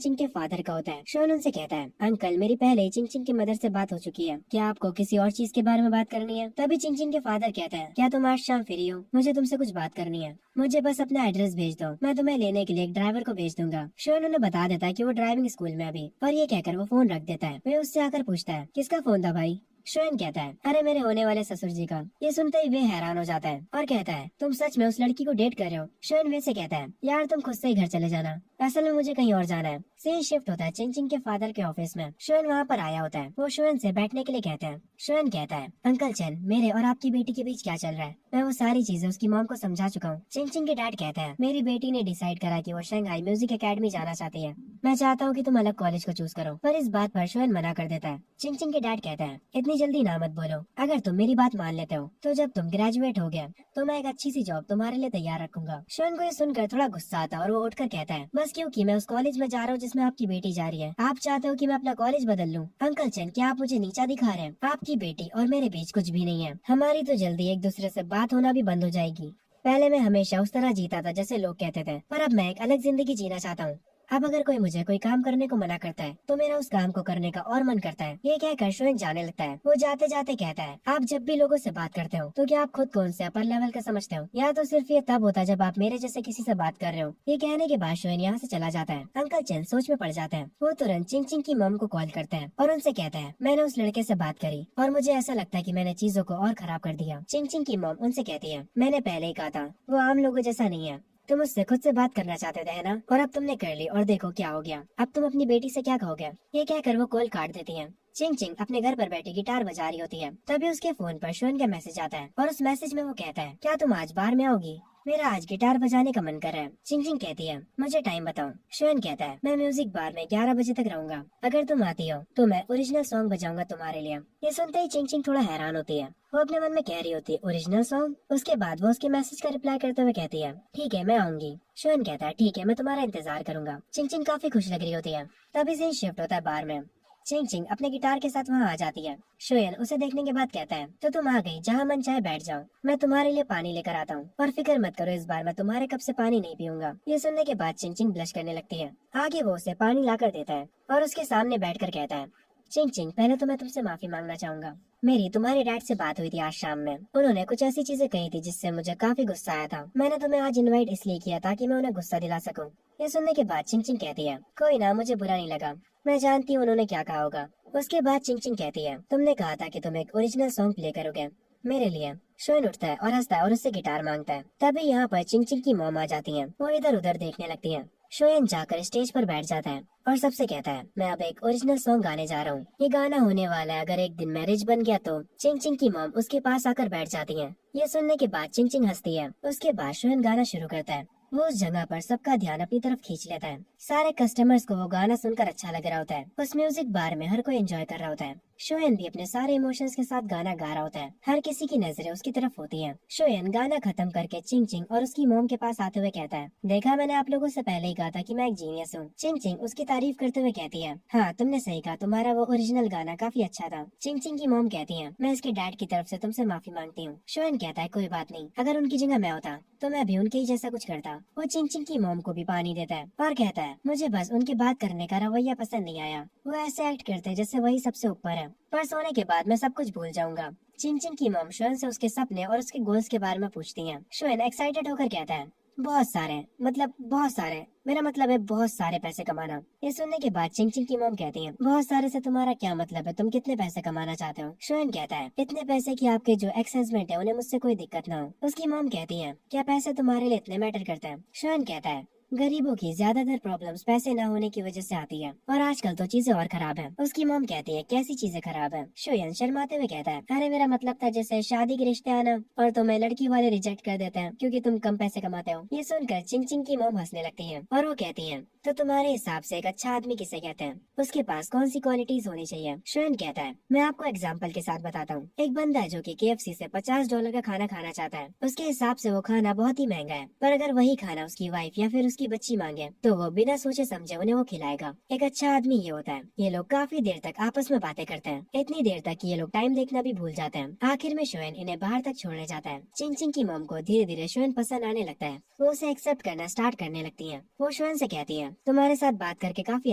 चिंग के फादर का होता है। शोयन उनसे कहता है, अंकल मेरी पहले ही चिंग चिंग की मदर से बात हो चुकी है, क्या आपको किसी और चीज के बारे में बात करनी है? तभी चिंग चिंग के फादर कहता है, क्या तुम आज शाम फ्री हो? मुझे तुमसे कुछ बात करनी है, मुझे बस अपना एड्रेस भेज दो, मैं तुम्हें लेने के लिए एक ड्राइवर को भेज दूंगा। शोयन उन्हें बता देता है कि वो ड्राइविंग स्कूल में अभी, और ये कहकर वो फोन रख देता है। वे उससे आकर पूछता है, किसका फोन था भाई? शोयन कहता है, अरे मेरे होने वाले ससुर जी का। ये सुनते ही वे हैरान हो जाता है और कहता है, तुम सच में उस लड़की को डेट कर रहे हो? शोयन वे से कहता है, यार तुम खुद से ही घर चले जाना, असल में मुझे कहीं और जाना है। सीन शिफ्ट होता है चिंग चिंग के फादर के ऑफिस में। शोयन वहाँ पर आया होता है। वो शोयन से बैठने के लिए कहते हैं। शोयन कहता है, अंकल चेन मेरे और आपकी बेटी के बीच क्या चल रहा है? मैं वो सारी चीजें उसकी मॉम को समझा चुका हूँ। चिंग चिंग के डैड कहते हैं, मेरी बेटी ने डिसाइड करा कि वो शंघाई म्यूजिक एकेडमी जाना चाहती है। मैं चाहता हूँ कि तुम अलग कॉलेज को चूज करो, पर इस बात पर शोयन मना कर देता है। चिंग चिंग के डैड कहते हैं, इतनी इतनी जल्दी ना मत बोलो। अगर तुम मेरी बात मान लेते हो तो जब तुम ग्रेजुएट हो गए तो मैं एक अच्छी सी जॉब तुम्हारे लिए तैयार रखूंगा। शोएन को ये सुनकर थोड़ा गुस्सा आता है और वो उठकर कहता है, बस क्योंकि मैं उस कॉलेज में जा रहा हूँ जिसमें आपकी बेटी जा रही है। आप चाहते हो कि मैं अपना कॉलेज बदल लूँ? अंकल चेन, क्या आप मुझे नीचा दिखा रहे हैं? आपकी बेटी और मेरे बीच कुछ भी नहीं है। हमारी तो जल्दी एक दूसरे से बात होना भी बंद हो जाएगी। पहले मैं हमेशा उस तरह जीता था जैसे लोग कहते थे, पर अब मैं एक अलग जिंदगी जीना चाहता हूँ। अब अगर कोई मुझे कोई काम करने को मना करता है तो मेरा उस काम को करने का और मन करता है। ये कहकर शोएन जाने लगता है। वो जाते जाते कहता है, आप जब भी लोगों से बात करते हो तो क्या आप खुद को उनसे अपर लेवल का समझते हो, या तो सिर्फ ये तब होता है जब आप मेरे जैसे किसी से बात कर रहे हो? ये कहने के बाद शोएन यहाँ से चला जाता है। अंकल चेन सोच में पड़ जाते हैं। वो तुरंत चिंग चिंग की मॉम को कॉल करते हैं और उनसे कहते हैं, मैंने उस लड़के से बात करी और मुझे ऐसा लगता है कि मैंने चीजों को और खराब कर दिया। चिंग चिंग की मॉम उनसे कहती है, मैंने पहले ही कहा था वो आम लोगों जैसा नहीं है। तुम उससे खुद से बात करना चाहते थे है ना, और अब तुमने कर ली और देखो क्या हो गया। अब तुम अपनी बेटी से क्या कहोगे? ये कहकर वो कॉल काट देती है। चिंग चिंग अपने घर पर बैठी गिटार बजा रही होती है। तभी उसके फोन पर शोएन का मैसेज आता है और उस मैसेज में वो कहता है, क्या तुम आज बार में आओगी? मेरा आज गिटार बजाने का मन कर रहा है। चिंग चिंग कहती है, मुझे टाइम बताओ। शोएन कहता है, मैं म्यूजिक बार में 11 बजे तक रहूंगा। अगर तुम आती हो तो मैं ओरिजिनल सॉन्ग बजाऊंगा तुम्हारे लिए। ये सुनते ही चिंग चिंग थोड़ा हैरान होती है। वो अपने मन में कह रही होती है, ओरिजिनल सॉन्ग? उसके बाद वो उसके मैसेज का रिप्लाई करते हुए कहती है, ठीक है मैं आऊंगी। शोएन कहता है, ठीक है मैं तुम्हारा इंतजार करूंगा। चिंग चिंग काफी खुश लग रही होती है। तभी से शिफ्ट होता है बार में। चिंग चिंग अपने गिटार के साथ वहाँ आ जाती है। शोएन उसे देखने के बाद कहता है, तो तुम आ गई, जहाँ मन चाहे बैठ जाओ। मैं तुम्हारे लिए पानी लेकर आता हूँ और फिक्र मत करो, इस बार मैं तुम्हारे कप से पानी नहीं पीऊंगा। ये सुनने के बाद चिंग चिंग ब्लश करने लगती है। आगे वो उसे पानी लाकर देता है और उसके सामने बैठकर कहता है, चिंग चिंग पहले तो मैं तुमसे माफी मांगना चाहूंगा। मेरी तुम्हारे डैड से बात हुई थी आज शाम में। उन्होंने कुछ ऐसी चीजें कही थी जिससे मुझे काफी गुस्सा आया था। मैंने तुम्हें आज इनवाइट इसलिए किया ताकि मैं उन्हें गुस्सा दिला सकूं। ये सुनने के बाद चिंग चिंग कहती है, कोई ना, मुझे बुरा नहीं लगा। मैं जानती हूँ उन्होंने क्या कहा होगा। उसके बाद चिंग चिंग कहती है, तुमने कहा था कि तुम एक ओरिजिनल सॉन्ग प्ले करोगे मेरे लिए। शोएन उठता है और हंसता है और उससे गिटार मांगता है। तभी यहाँ पर चिंग चिंग की मॉम आ जाती है। वो इधर उधर देखने लगती है। शोएन जाकर स्टेज पर बैठ जाता है और सबसे कहता है, मैं अब एक ओरिजिनल सॉन्ग गाने जा रहा हूँ। ये गाना होने वाला है अगर एक दिन मैरिज बन गया तो। चिंग चिंग की मॉम उसके पास आकर बैठ जाती है। ये सुनने के बाद चिंग चिंग हंसती है। उसके बाद शोएन गाना शुरू करता है। वो उस जगह पर सबका ध्यान अपनी तरफ खींच लेता है। सारे कस्टमर्स को वो गाना सुनकर अच्छा लग रहा होता है। उस म्यूजिक बार में हर कोई एंजॉय कर रहा होता है। शोएन भी अपने सारे इमोशंस के साथ गाना गा रहा होता है। हर किसी की नजरें उसकी तरफ होती हैं। शोएन गाना खत्म करके चिंग चिंग और उसकी मॉम के पास आते हुए कहता है, देखा मैंने आप लोगों से पहले ही कहा था कि मैं एक जीनियस हूँ। चिंग चिंग उसकी तारीफ करते हुए कहती है, हाँ तुमने सही कहा, तुम्हारा वो ओरिजिनल गाना काफी अच्छा था। चिंग चिंग की मॉम कहती है, मैं इसके डैड की तरफ से तुमसे माफी मांगती हूँ। शोएन कहता है, कोई बात नहीं, अगर उनकी जगह मैं होता तो मैं भी उनके ही जैसा कुछ करता। वो चिंग चिंग की मॉम को भी पानी देता है और कहता है, मुझे बस उनकी बात करने का रवैया पसंद नहीं आया। वो ऐसे एक्ट करते हैं जैसे वही सबसे ऊपर है, पर सोने के बाद मैं सब कुछ भूल जाऊंगा। चिंग चिंग की मॉम शोएन से उसके सपने और उसके गोल्स के बारे में पूछती है। शोएन एक्साइटेड होकर कहता है, बहुत सारे, मतलब बहुत सारे, मेरा मतलब है बहुत सारे पैसे कमाना। ये सुनने के बाद चिंग चिंग की मॉम कहती है, बहुत सारे से तुम्हारा क्या मतलब है, तुम कितने पैसे कमाना चाहते हो? शोएन कहता है, इतने पैसे कि आपके जो एक्स हस्बैंड है उन्हें मुझसे कोई दिक्कत ना हो। उसकी मॉम कहती है, क्या पैसे तुम्हारे लिए इतने मैटर करते हैं? शोएन कहता है, गरीबों की ज्यादातर प्रॉब्लम्स पैसे न होने की वजह से आती है और आजकल तो चीजें और खराब है। उसकी मॉम कहती है, कैसी चीजें खराब है? शोएन शर्माते हुए कहता है, अरे मेरा मतलब था जैसे शादी के रिश्ते आना और तुम्हें लड़की वाले रिजेक्ट कर देते हैं क्योंकि तुम कम पैसे कमाते हो। ये सुनकर चिंग चिंग की मॉम हंसने लगती है और वो कहती है, तो तुम्हारे हिसाब से एक अच्छा आदमी किसे कहते हैं? उसके पास कौन सी क्वालिटीज होनी चाहिए? शोएन कहता है, मैं आपको एग्जाम्पल के साथ बताता हूँ। एक बंदा है जो कि KFC से $50 का खाना खाना चाहता है। उसके हिसाब से वो खाना बहुत ही महंगा है, पर अगर वही खाना उसकी वाइफ या फिर उसकी बच्ची मांगे तो वो बिना सोचे समझे उन्हें वो खिलाएगा। एक अच्छा आदमी ये होता है। ये लोग काफी देर तक आपस में बातें करते हैं, इतनी देर तक कि ये लोग टाइम देखना भी भूल जाते हैं। आखिर में शोएन इन्हें बाहर तक छोड़ने जाता है। चिंग चिंग की मॉम को धीरे धीरे शोएन पसंद आने लगता है। वो उसे एक्सेप्ट करना स्टार्ट करने लगती है। वो शोएन से कहती है, तुम्हारे साथ बात करके काफी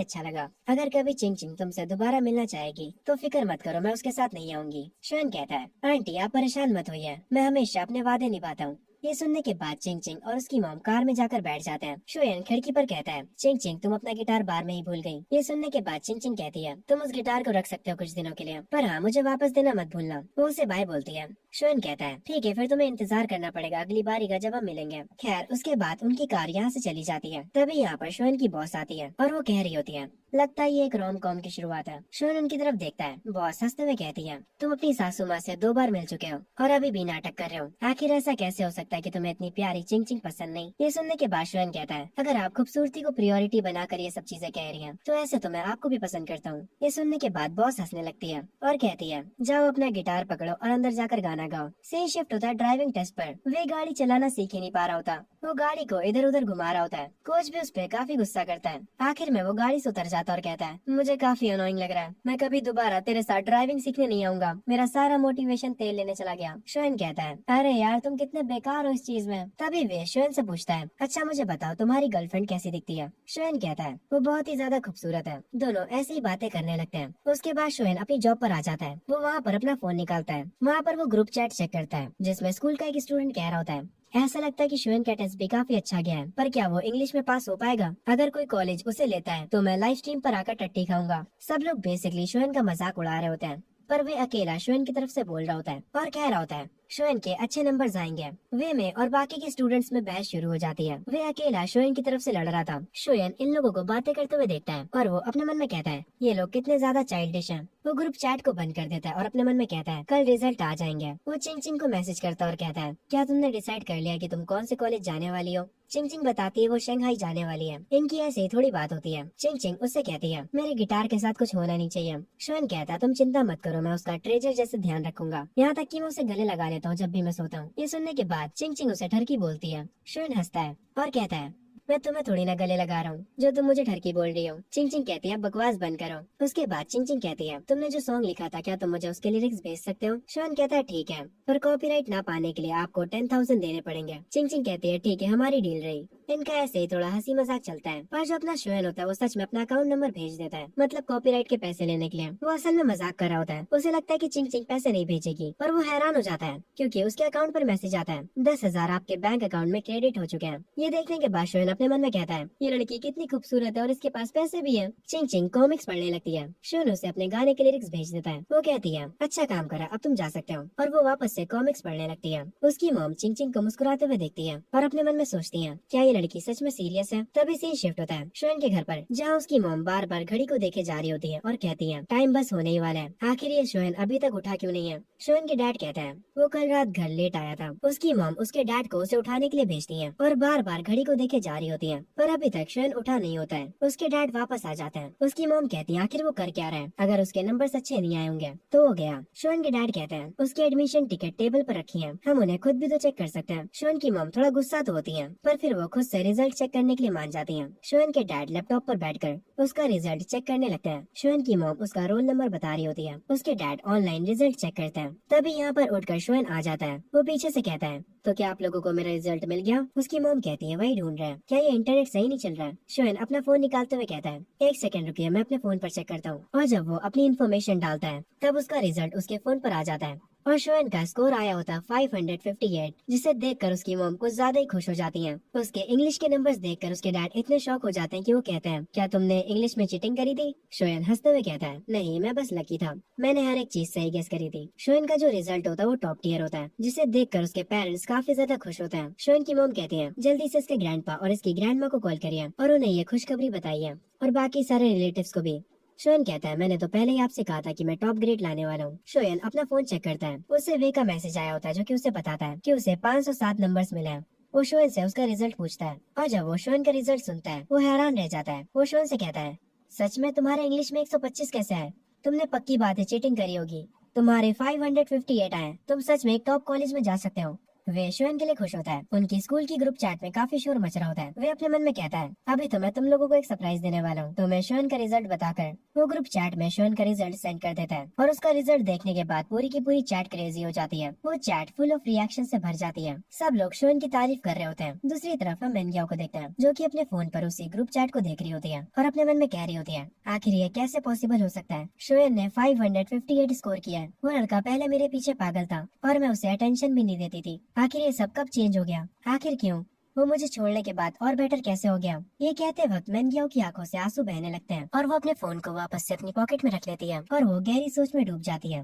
अच्छा लगा। अगर कभी चिंग चिंग तुमसे दोबारा मिलना चाहेगी तो फिक्र मत करो, मैं उसके साथ नहीं आऊंगी। शोएन कहता है, आंटी आप परेशान मत होइए, मैं हमेशा अपने वादे निभाता हूँ। ये सुनने के बाद चिंग चिंग और उसकी मॉम कार में जाकर बैठ जाते हैं। शोएन खिड़की पर कहता है, चिंग चिंग तुम अपना गिटार बार में ही भूल गई। ये सुनने के बाद चिंग चिंग कहती है, तुम उस गिटार को रख सकते हो कुछ दिनों के लिए, पर हाँ मुझे वापस देना मत भूलना। वो उसे बाय बोलती है। शोएन कहता है, ठीक है फिर तुम्हें इंतजार करना पड़ेगा अगली बारी का जब हम मिलेंगे। खैर उसके बाद उनकी कार यहाँ से चली जाती है। तभी यहाँ पर शोएन की बॉस आती है और वो कह रही होती है, लगता है ये एक रोम कॉम की शुरुआत है। शोएन उनकी तरफ देखता है। बॉस हंसते हुए कहती है, तुम अपनी सासू माँ से 2 बार मिल चुके हो और अभी भी नाटक कर रहे हो, आखिर ऐसा कैसे हो सकता लगता है कि तुम्हें इतनी प्यारी चिंग चिंग पसंद नहीं। ये सुनने के बाद शोएन कहता है, अगर आप खूबसूरती को प्रायोरिटी बनाकर ये सब चीजें कह रही हैं, तो ऐसे तो मैं आपको भी पसंद करता हूँ। ये सुनने के बाद बॉस हंसने लगती है और कहती है, जाओ अपना गिटार पकड़ो और अंदर जाकर गाना गाओ। सीन शिफ्ट होता है ड्राइविंग टेस्ट पर। वे गाड़ी चलाना सीख ही नहीं पा रहा होता। वो गाड़ी को इधर उधर घुमा रहा होता है। कोच भी उस पर काफी गुस्सा करता है। आखिर में वो गाड़ी से उतर जाता है और कहता है, मुझे काफी अनोइंग लग रहा है, मैं कभी दोबारा तेरे साथ ड्राइविंग सीखने नहीं आऊंगा। मेरा सारा मोटिवेशन तेल लेने चला गया। शोएन कहता है, अरे यार तुम कितने बेकार हो इस चीज में। तभी वे शोएन से पूछता है, अच्छा मुझे बताओ तुम्हारी गर्लफ्रेंड कैसी दिखती है। शोएन कहता है, वो बहुत ही ज्यादा खूबसूरत है। दोनों ऐसी ही बातें करने लगते हैं। उसके बाद शोएन अपनी जॉब पर आ जाता है। वो वहाँ पर अपना फोन निकालता है। वहाँ पर वो ग्रुप चैट चेक करता है जिसमें स्कूल का एक स्टूडेंट कह रहा होता है, ऐसा लगता है कि शोएन का टेस्ट भी काफी अच्छा गया है, पर क्या वो इंग्लिश में पास हो पाएगा? अगर कोई कॉलेज उसे लेता है तो मैं लाइव स्ट्रीम पर आकर टट्टी खाऊंगा। सब लोग बेसिकली शोएन का मजाक उड़ा रहे होते हैं, पर वे अकेला शोएन की तरफ से बोल रहा होता है और कह रहा होता है, शोएन के अच्छे नंबर्स आएंगे। वे में और बाकी के स्टूडेंट्स में बहस शुरू हो जाती है। वे अकेला शोएन की तरफ से लड़ रहा था। शोएन इन लोगों को बातें करते हुए देखता है और वो अपने मन में कहता है, ये लोग कितने ज्यादा चाइल्डिश हैं। वो ग्रुप चैट को बंद कर देता है और अपने मन में कहता है, कल रिजल्ट आ जाएंगे। वो चिंग चिंग को मैसेज करता है और कहता है, क्या तुमने डिसाइड कर लिया कि तुम कौन से कॉलेज जाने वाली हो? चिंग चिंग बताती है वो शंघाई जाने वाली है। इनकी ऐसे ही थोड़ी बात होती है। चिंग चिंग उससे कहती है, मेरे गिटार के साथ कुछ होना नहीं चाहिए। शोएन कहता है, तुम चिंता मत करो, मैं उसका ट्रेजर जैसे ध्यान रखूंगा। यहाँ तक कि मैं उसे गले लगा लेता हूँ जब भी मैं सोता हूँ। ये सुनने के बाद चिंग चिंग उसे ठरकी बोलती है। शोएन हंसता है और कहता है, मैं तुम्हें थोड़ी ना गले लगा रहा हूँ जो तुम मुझे ठरकी बोल रही हो। चिंग चिंग कहती है, बकवास बंद करो। उसके बाद चिंग चिंग कहती है, तुमने जो सॉन्ग लिखा था क्या तुम मुझे उसके लिरिक्स भेज सकते हो? शोएन कहता है, ठीक है, पर कॉपीराइट ना पाने के लिए आपको 10,000 देने पड़ेंगे। चिंग चिंग कहती है, ठीक है, हमारी डील रही। इनका ऐसे ही थोड़ा हंसी मजाक चलता है, पर जो अपना शोएन होता है वो सच में अपना अकाउंट नंबर भेज देता है, मतलब कॉपीराइट के पैसे लेने के लिए। वो असल में मजाक कर रहा होता है। उसे लगता है कि चिंग चिंग पैसे नहीं भेजेगी, पर वो हैरान हो जाता है क्योंकि उसके अकाउंट पर मैसेज आता है, 10,000 आपके बैंक अकाउंट में क्रेडिट हो चुके हैं। ये देखने के बाद शोएन अपने मन में कहता है, ये लड़की कितनी खूबसूरत है और इसके पास पैसे भी है। चिंग चिंग कॉमिक्स पढ़ने लगती है। शोएन उसे अपने गाने के लिरिक्स भेज देता है। वो कहती है, अच्छा काम करा, अब तुम जा सकते हो। और वो वापस से कॉमिक्स पढ़ने लगती है। उसकी मॉम चिंग चिंग को मुस्कुराते हुए देखती है और अपने मन में सोचती है, क्या ये लड़की सच में सीरियस है? तभी सीन शिफ्ट होता है शोएन के घर पर, जहाँ उसकी मॉम बार बार घड़ी को देखे जा रही होती है और कहती है, टाइम बस होने ही वाला है। आखिर ये शोएन अभी तक उठा क्यों नहीं है? शोएन के डैड कहता है, वो कल रात घर लेट आया था। उसकी मॉम उसके डैड को उसे उठाने के लिए भेजती है और बार बार घड़ी को देखे जा रही होती है, पर अभी तक शोएन उठा नहीं होता है। उसके डैड वापस आ जाते हैं। उसकी मॉम कहती है, आखिर वो कर क्या रहा है? अगर उसके नंबर्स अच्छे नहीं आए होंगे तो हो गया। शोएन के डैड कहते हैं, उसकी एडमिशन टिकट टेबल पर रखी है, हम उन्हें खुद भी तो चेक कर सकते हैं। शोएन की मॉम थोड़ा गुस्सा तो होती है, पर फिर वो खुद से रिजल्ट चेक करने के लिए मान जाती है। शोएन के डैड लैपटॉप पर बैठकर उसका रिजल्ट चेक करने लगते हैं। शोएन की मॉम उसका रोल नंबर बता रही होती है। उसके डैड ऑनलाइन रिजल्ट चेक करते हैं। तभी यहाँ पर उठकर शोएन आ जाता है। वो पीछे से कहता है, तो क्या आप लोगों को मेरा रिजल्ट मिल गया? उसकी मॉम कहती है, वही ढूंढ रहे हैं, क्या ये इंटरनेट सही नहीं चल रहा है? शोएन अपना फोन निकालते हुए कहता है, एक सेकंड रुकिए, मैं अपने फोन पर चेक करता हूँ। और जब वो अपनी इन्फॉर्मेशन डालता है तब उसका रिजल्ट उसके फोन पर आ जाता है और शोएन का स्कोर आया होता है 558, जिसे देखकर उसकी मॉम कुछ ज्यादा ही खुश हो जाती हैं। उसके इंग्लिश के नंबर्स देखकर उसके डैड इतने शॉक हो जाते हैं कि वो कहते हैं, क्या तुमने इंग्लिश में चीटिंग करी थी? शोएन हंसते हुए कहता है, नहीं, मैं बस लकी था, मैंने हर एक चीज सही गेस करी थी। शोएन का जो रिजल्ट होता है वो टॉप टियर होता है, जिसे देखकर उसके पेरेंट्स काफी ज्यादा खुश होते हैं। शोएन की मॉम कहती है, जल्दी से इसके ग्रैंडपा और इसकी ग्रैंडमा को कॉल करिए और उन्हें ये खुशखबरी बताइए और बाकी सारे रिलेटिव्स को भी। शोएन कहता है, मैंने तो पहले ही आपसे कहा था कि मैं टॉप ग्रेड लाने वाला हूँ। शोएन अपना फोन चेक करता है। उससे वे का मैसेज आया होता है जो कि उसे बताता है कि उसे 507 नंबर्स मिले हैं। वो शोएन से उसका रिजल्ट पूछता है और जब वो शोएन का रिजल्ट सुनता है वो हैरान रह जाता है। वो शोएन से कहता है, सच में तुम्हारे इंग्लिश में 125 कैसे है? तुमने पक्की बात है चीटिंग करी होगी। तुम्हारे 558 आए, तुम सच में एक टॉप कॉलेज में जा सकते हो। वे शोएन के लिए खुश होता है। उनकी स्कूल की ग्रुप चैट में काफी शोर मच रहा होता है। वे अपने मन में कहता है, अभी तो मैं तुम लोगों को एक सरप्राइज देने वाला हूँ। तो मैं शोएन का रिजल्ट बताकर वो ग्रुप चैट में शोएन का रिजल्ट सेंड कर देता है और उसका रिजल्ट देखने के बाद पूरी की पूरी चैट क्रेजी हो जाती है। वो चैट फुल ऑफ रिएक्शन से भर जाती है। सब लोग शोएन की तारीफ कर रहे होते हैं। दूसरी तरफ हम मेनग्याओ को देखते हैं जो कि अपने फोन पर उसी ग्रुप चैट को देख रही होती है और अपने मन में कह रही होती है, आखिर ये कैसे पॉसिबल हो सकता है? शोएन ने 558 स्कोर किया है। वो लड़का पहले मेरे पीछे पागल था और मैं उसे अटेंशन भी नहीं देती थी। आखिर ये सब कब चेंज हो गया? आखिर क्यों? वो मुझे छोड़ने के बाद और बेटर कैसे हो गया? ये कहते वक्त मेनग्याओ की आंखों से आंसू बहने लगते हैं और वो अपने फोन को वापस से अपनी पॉकेट में रख लेती है और वो गहरी सोच में डूब जाती है।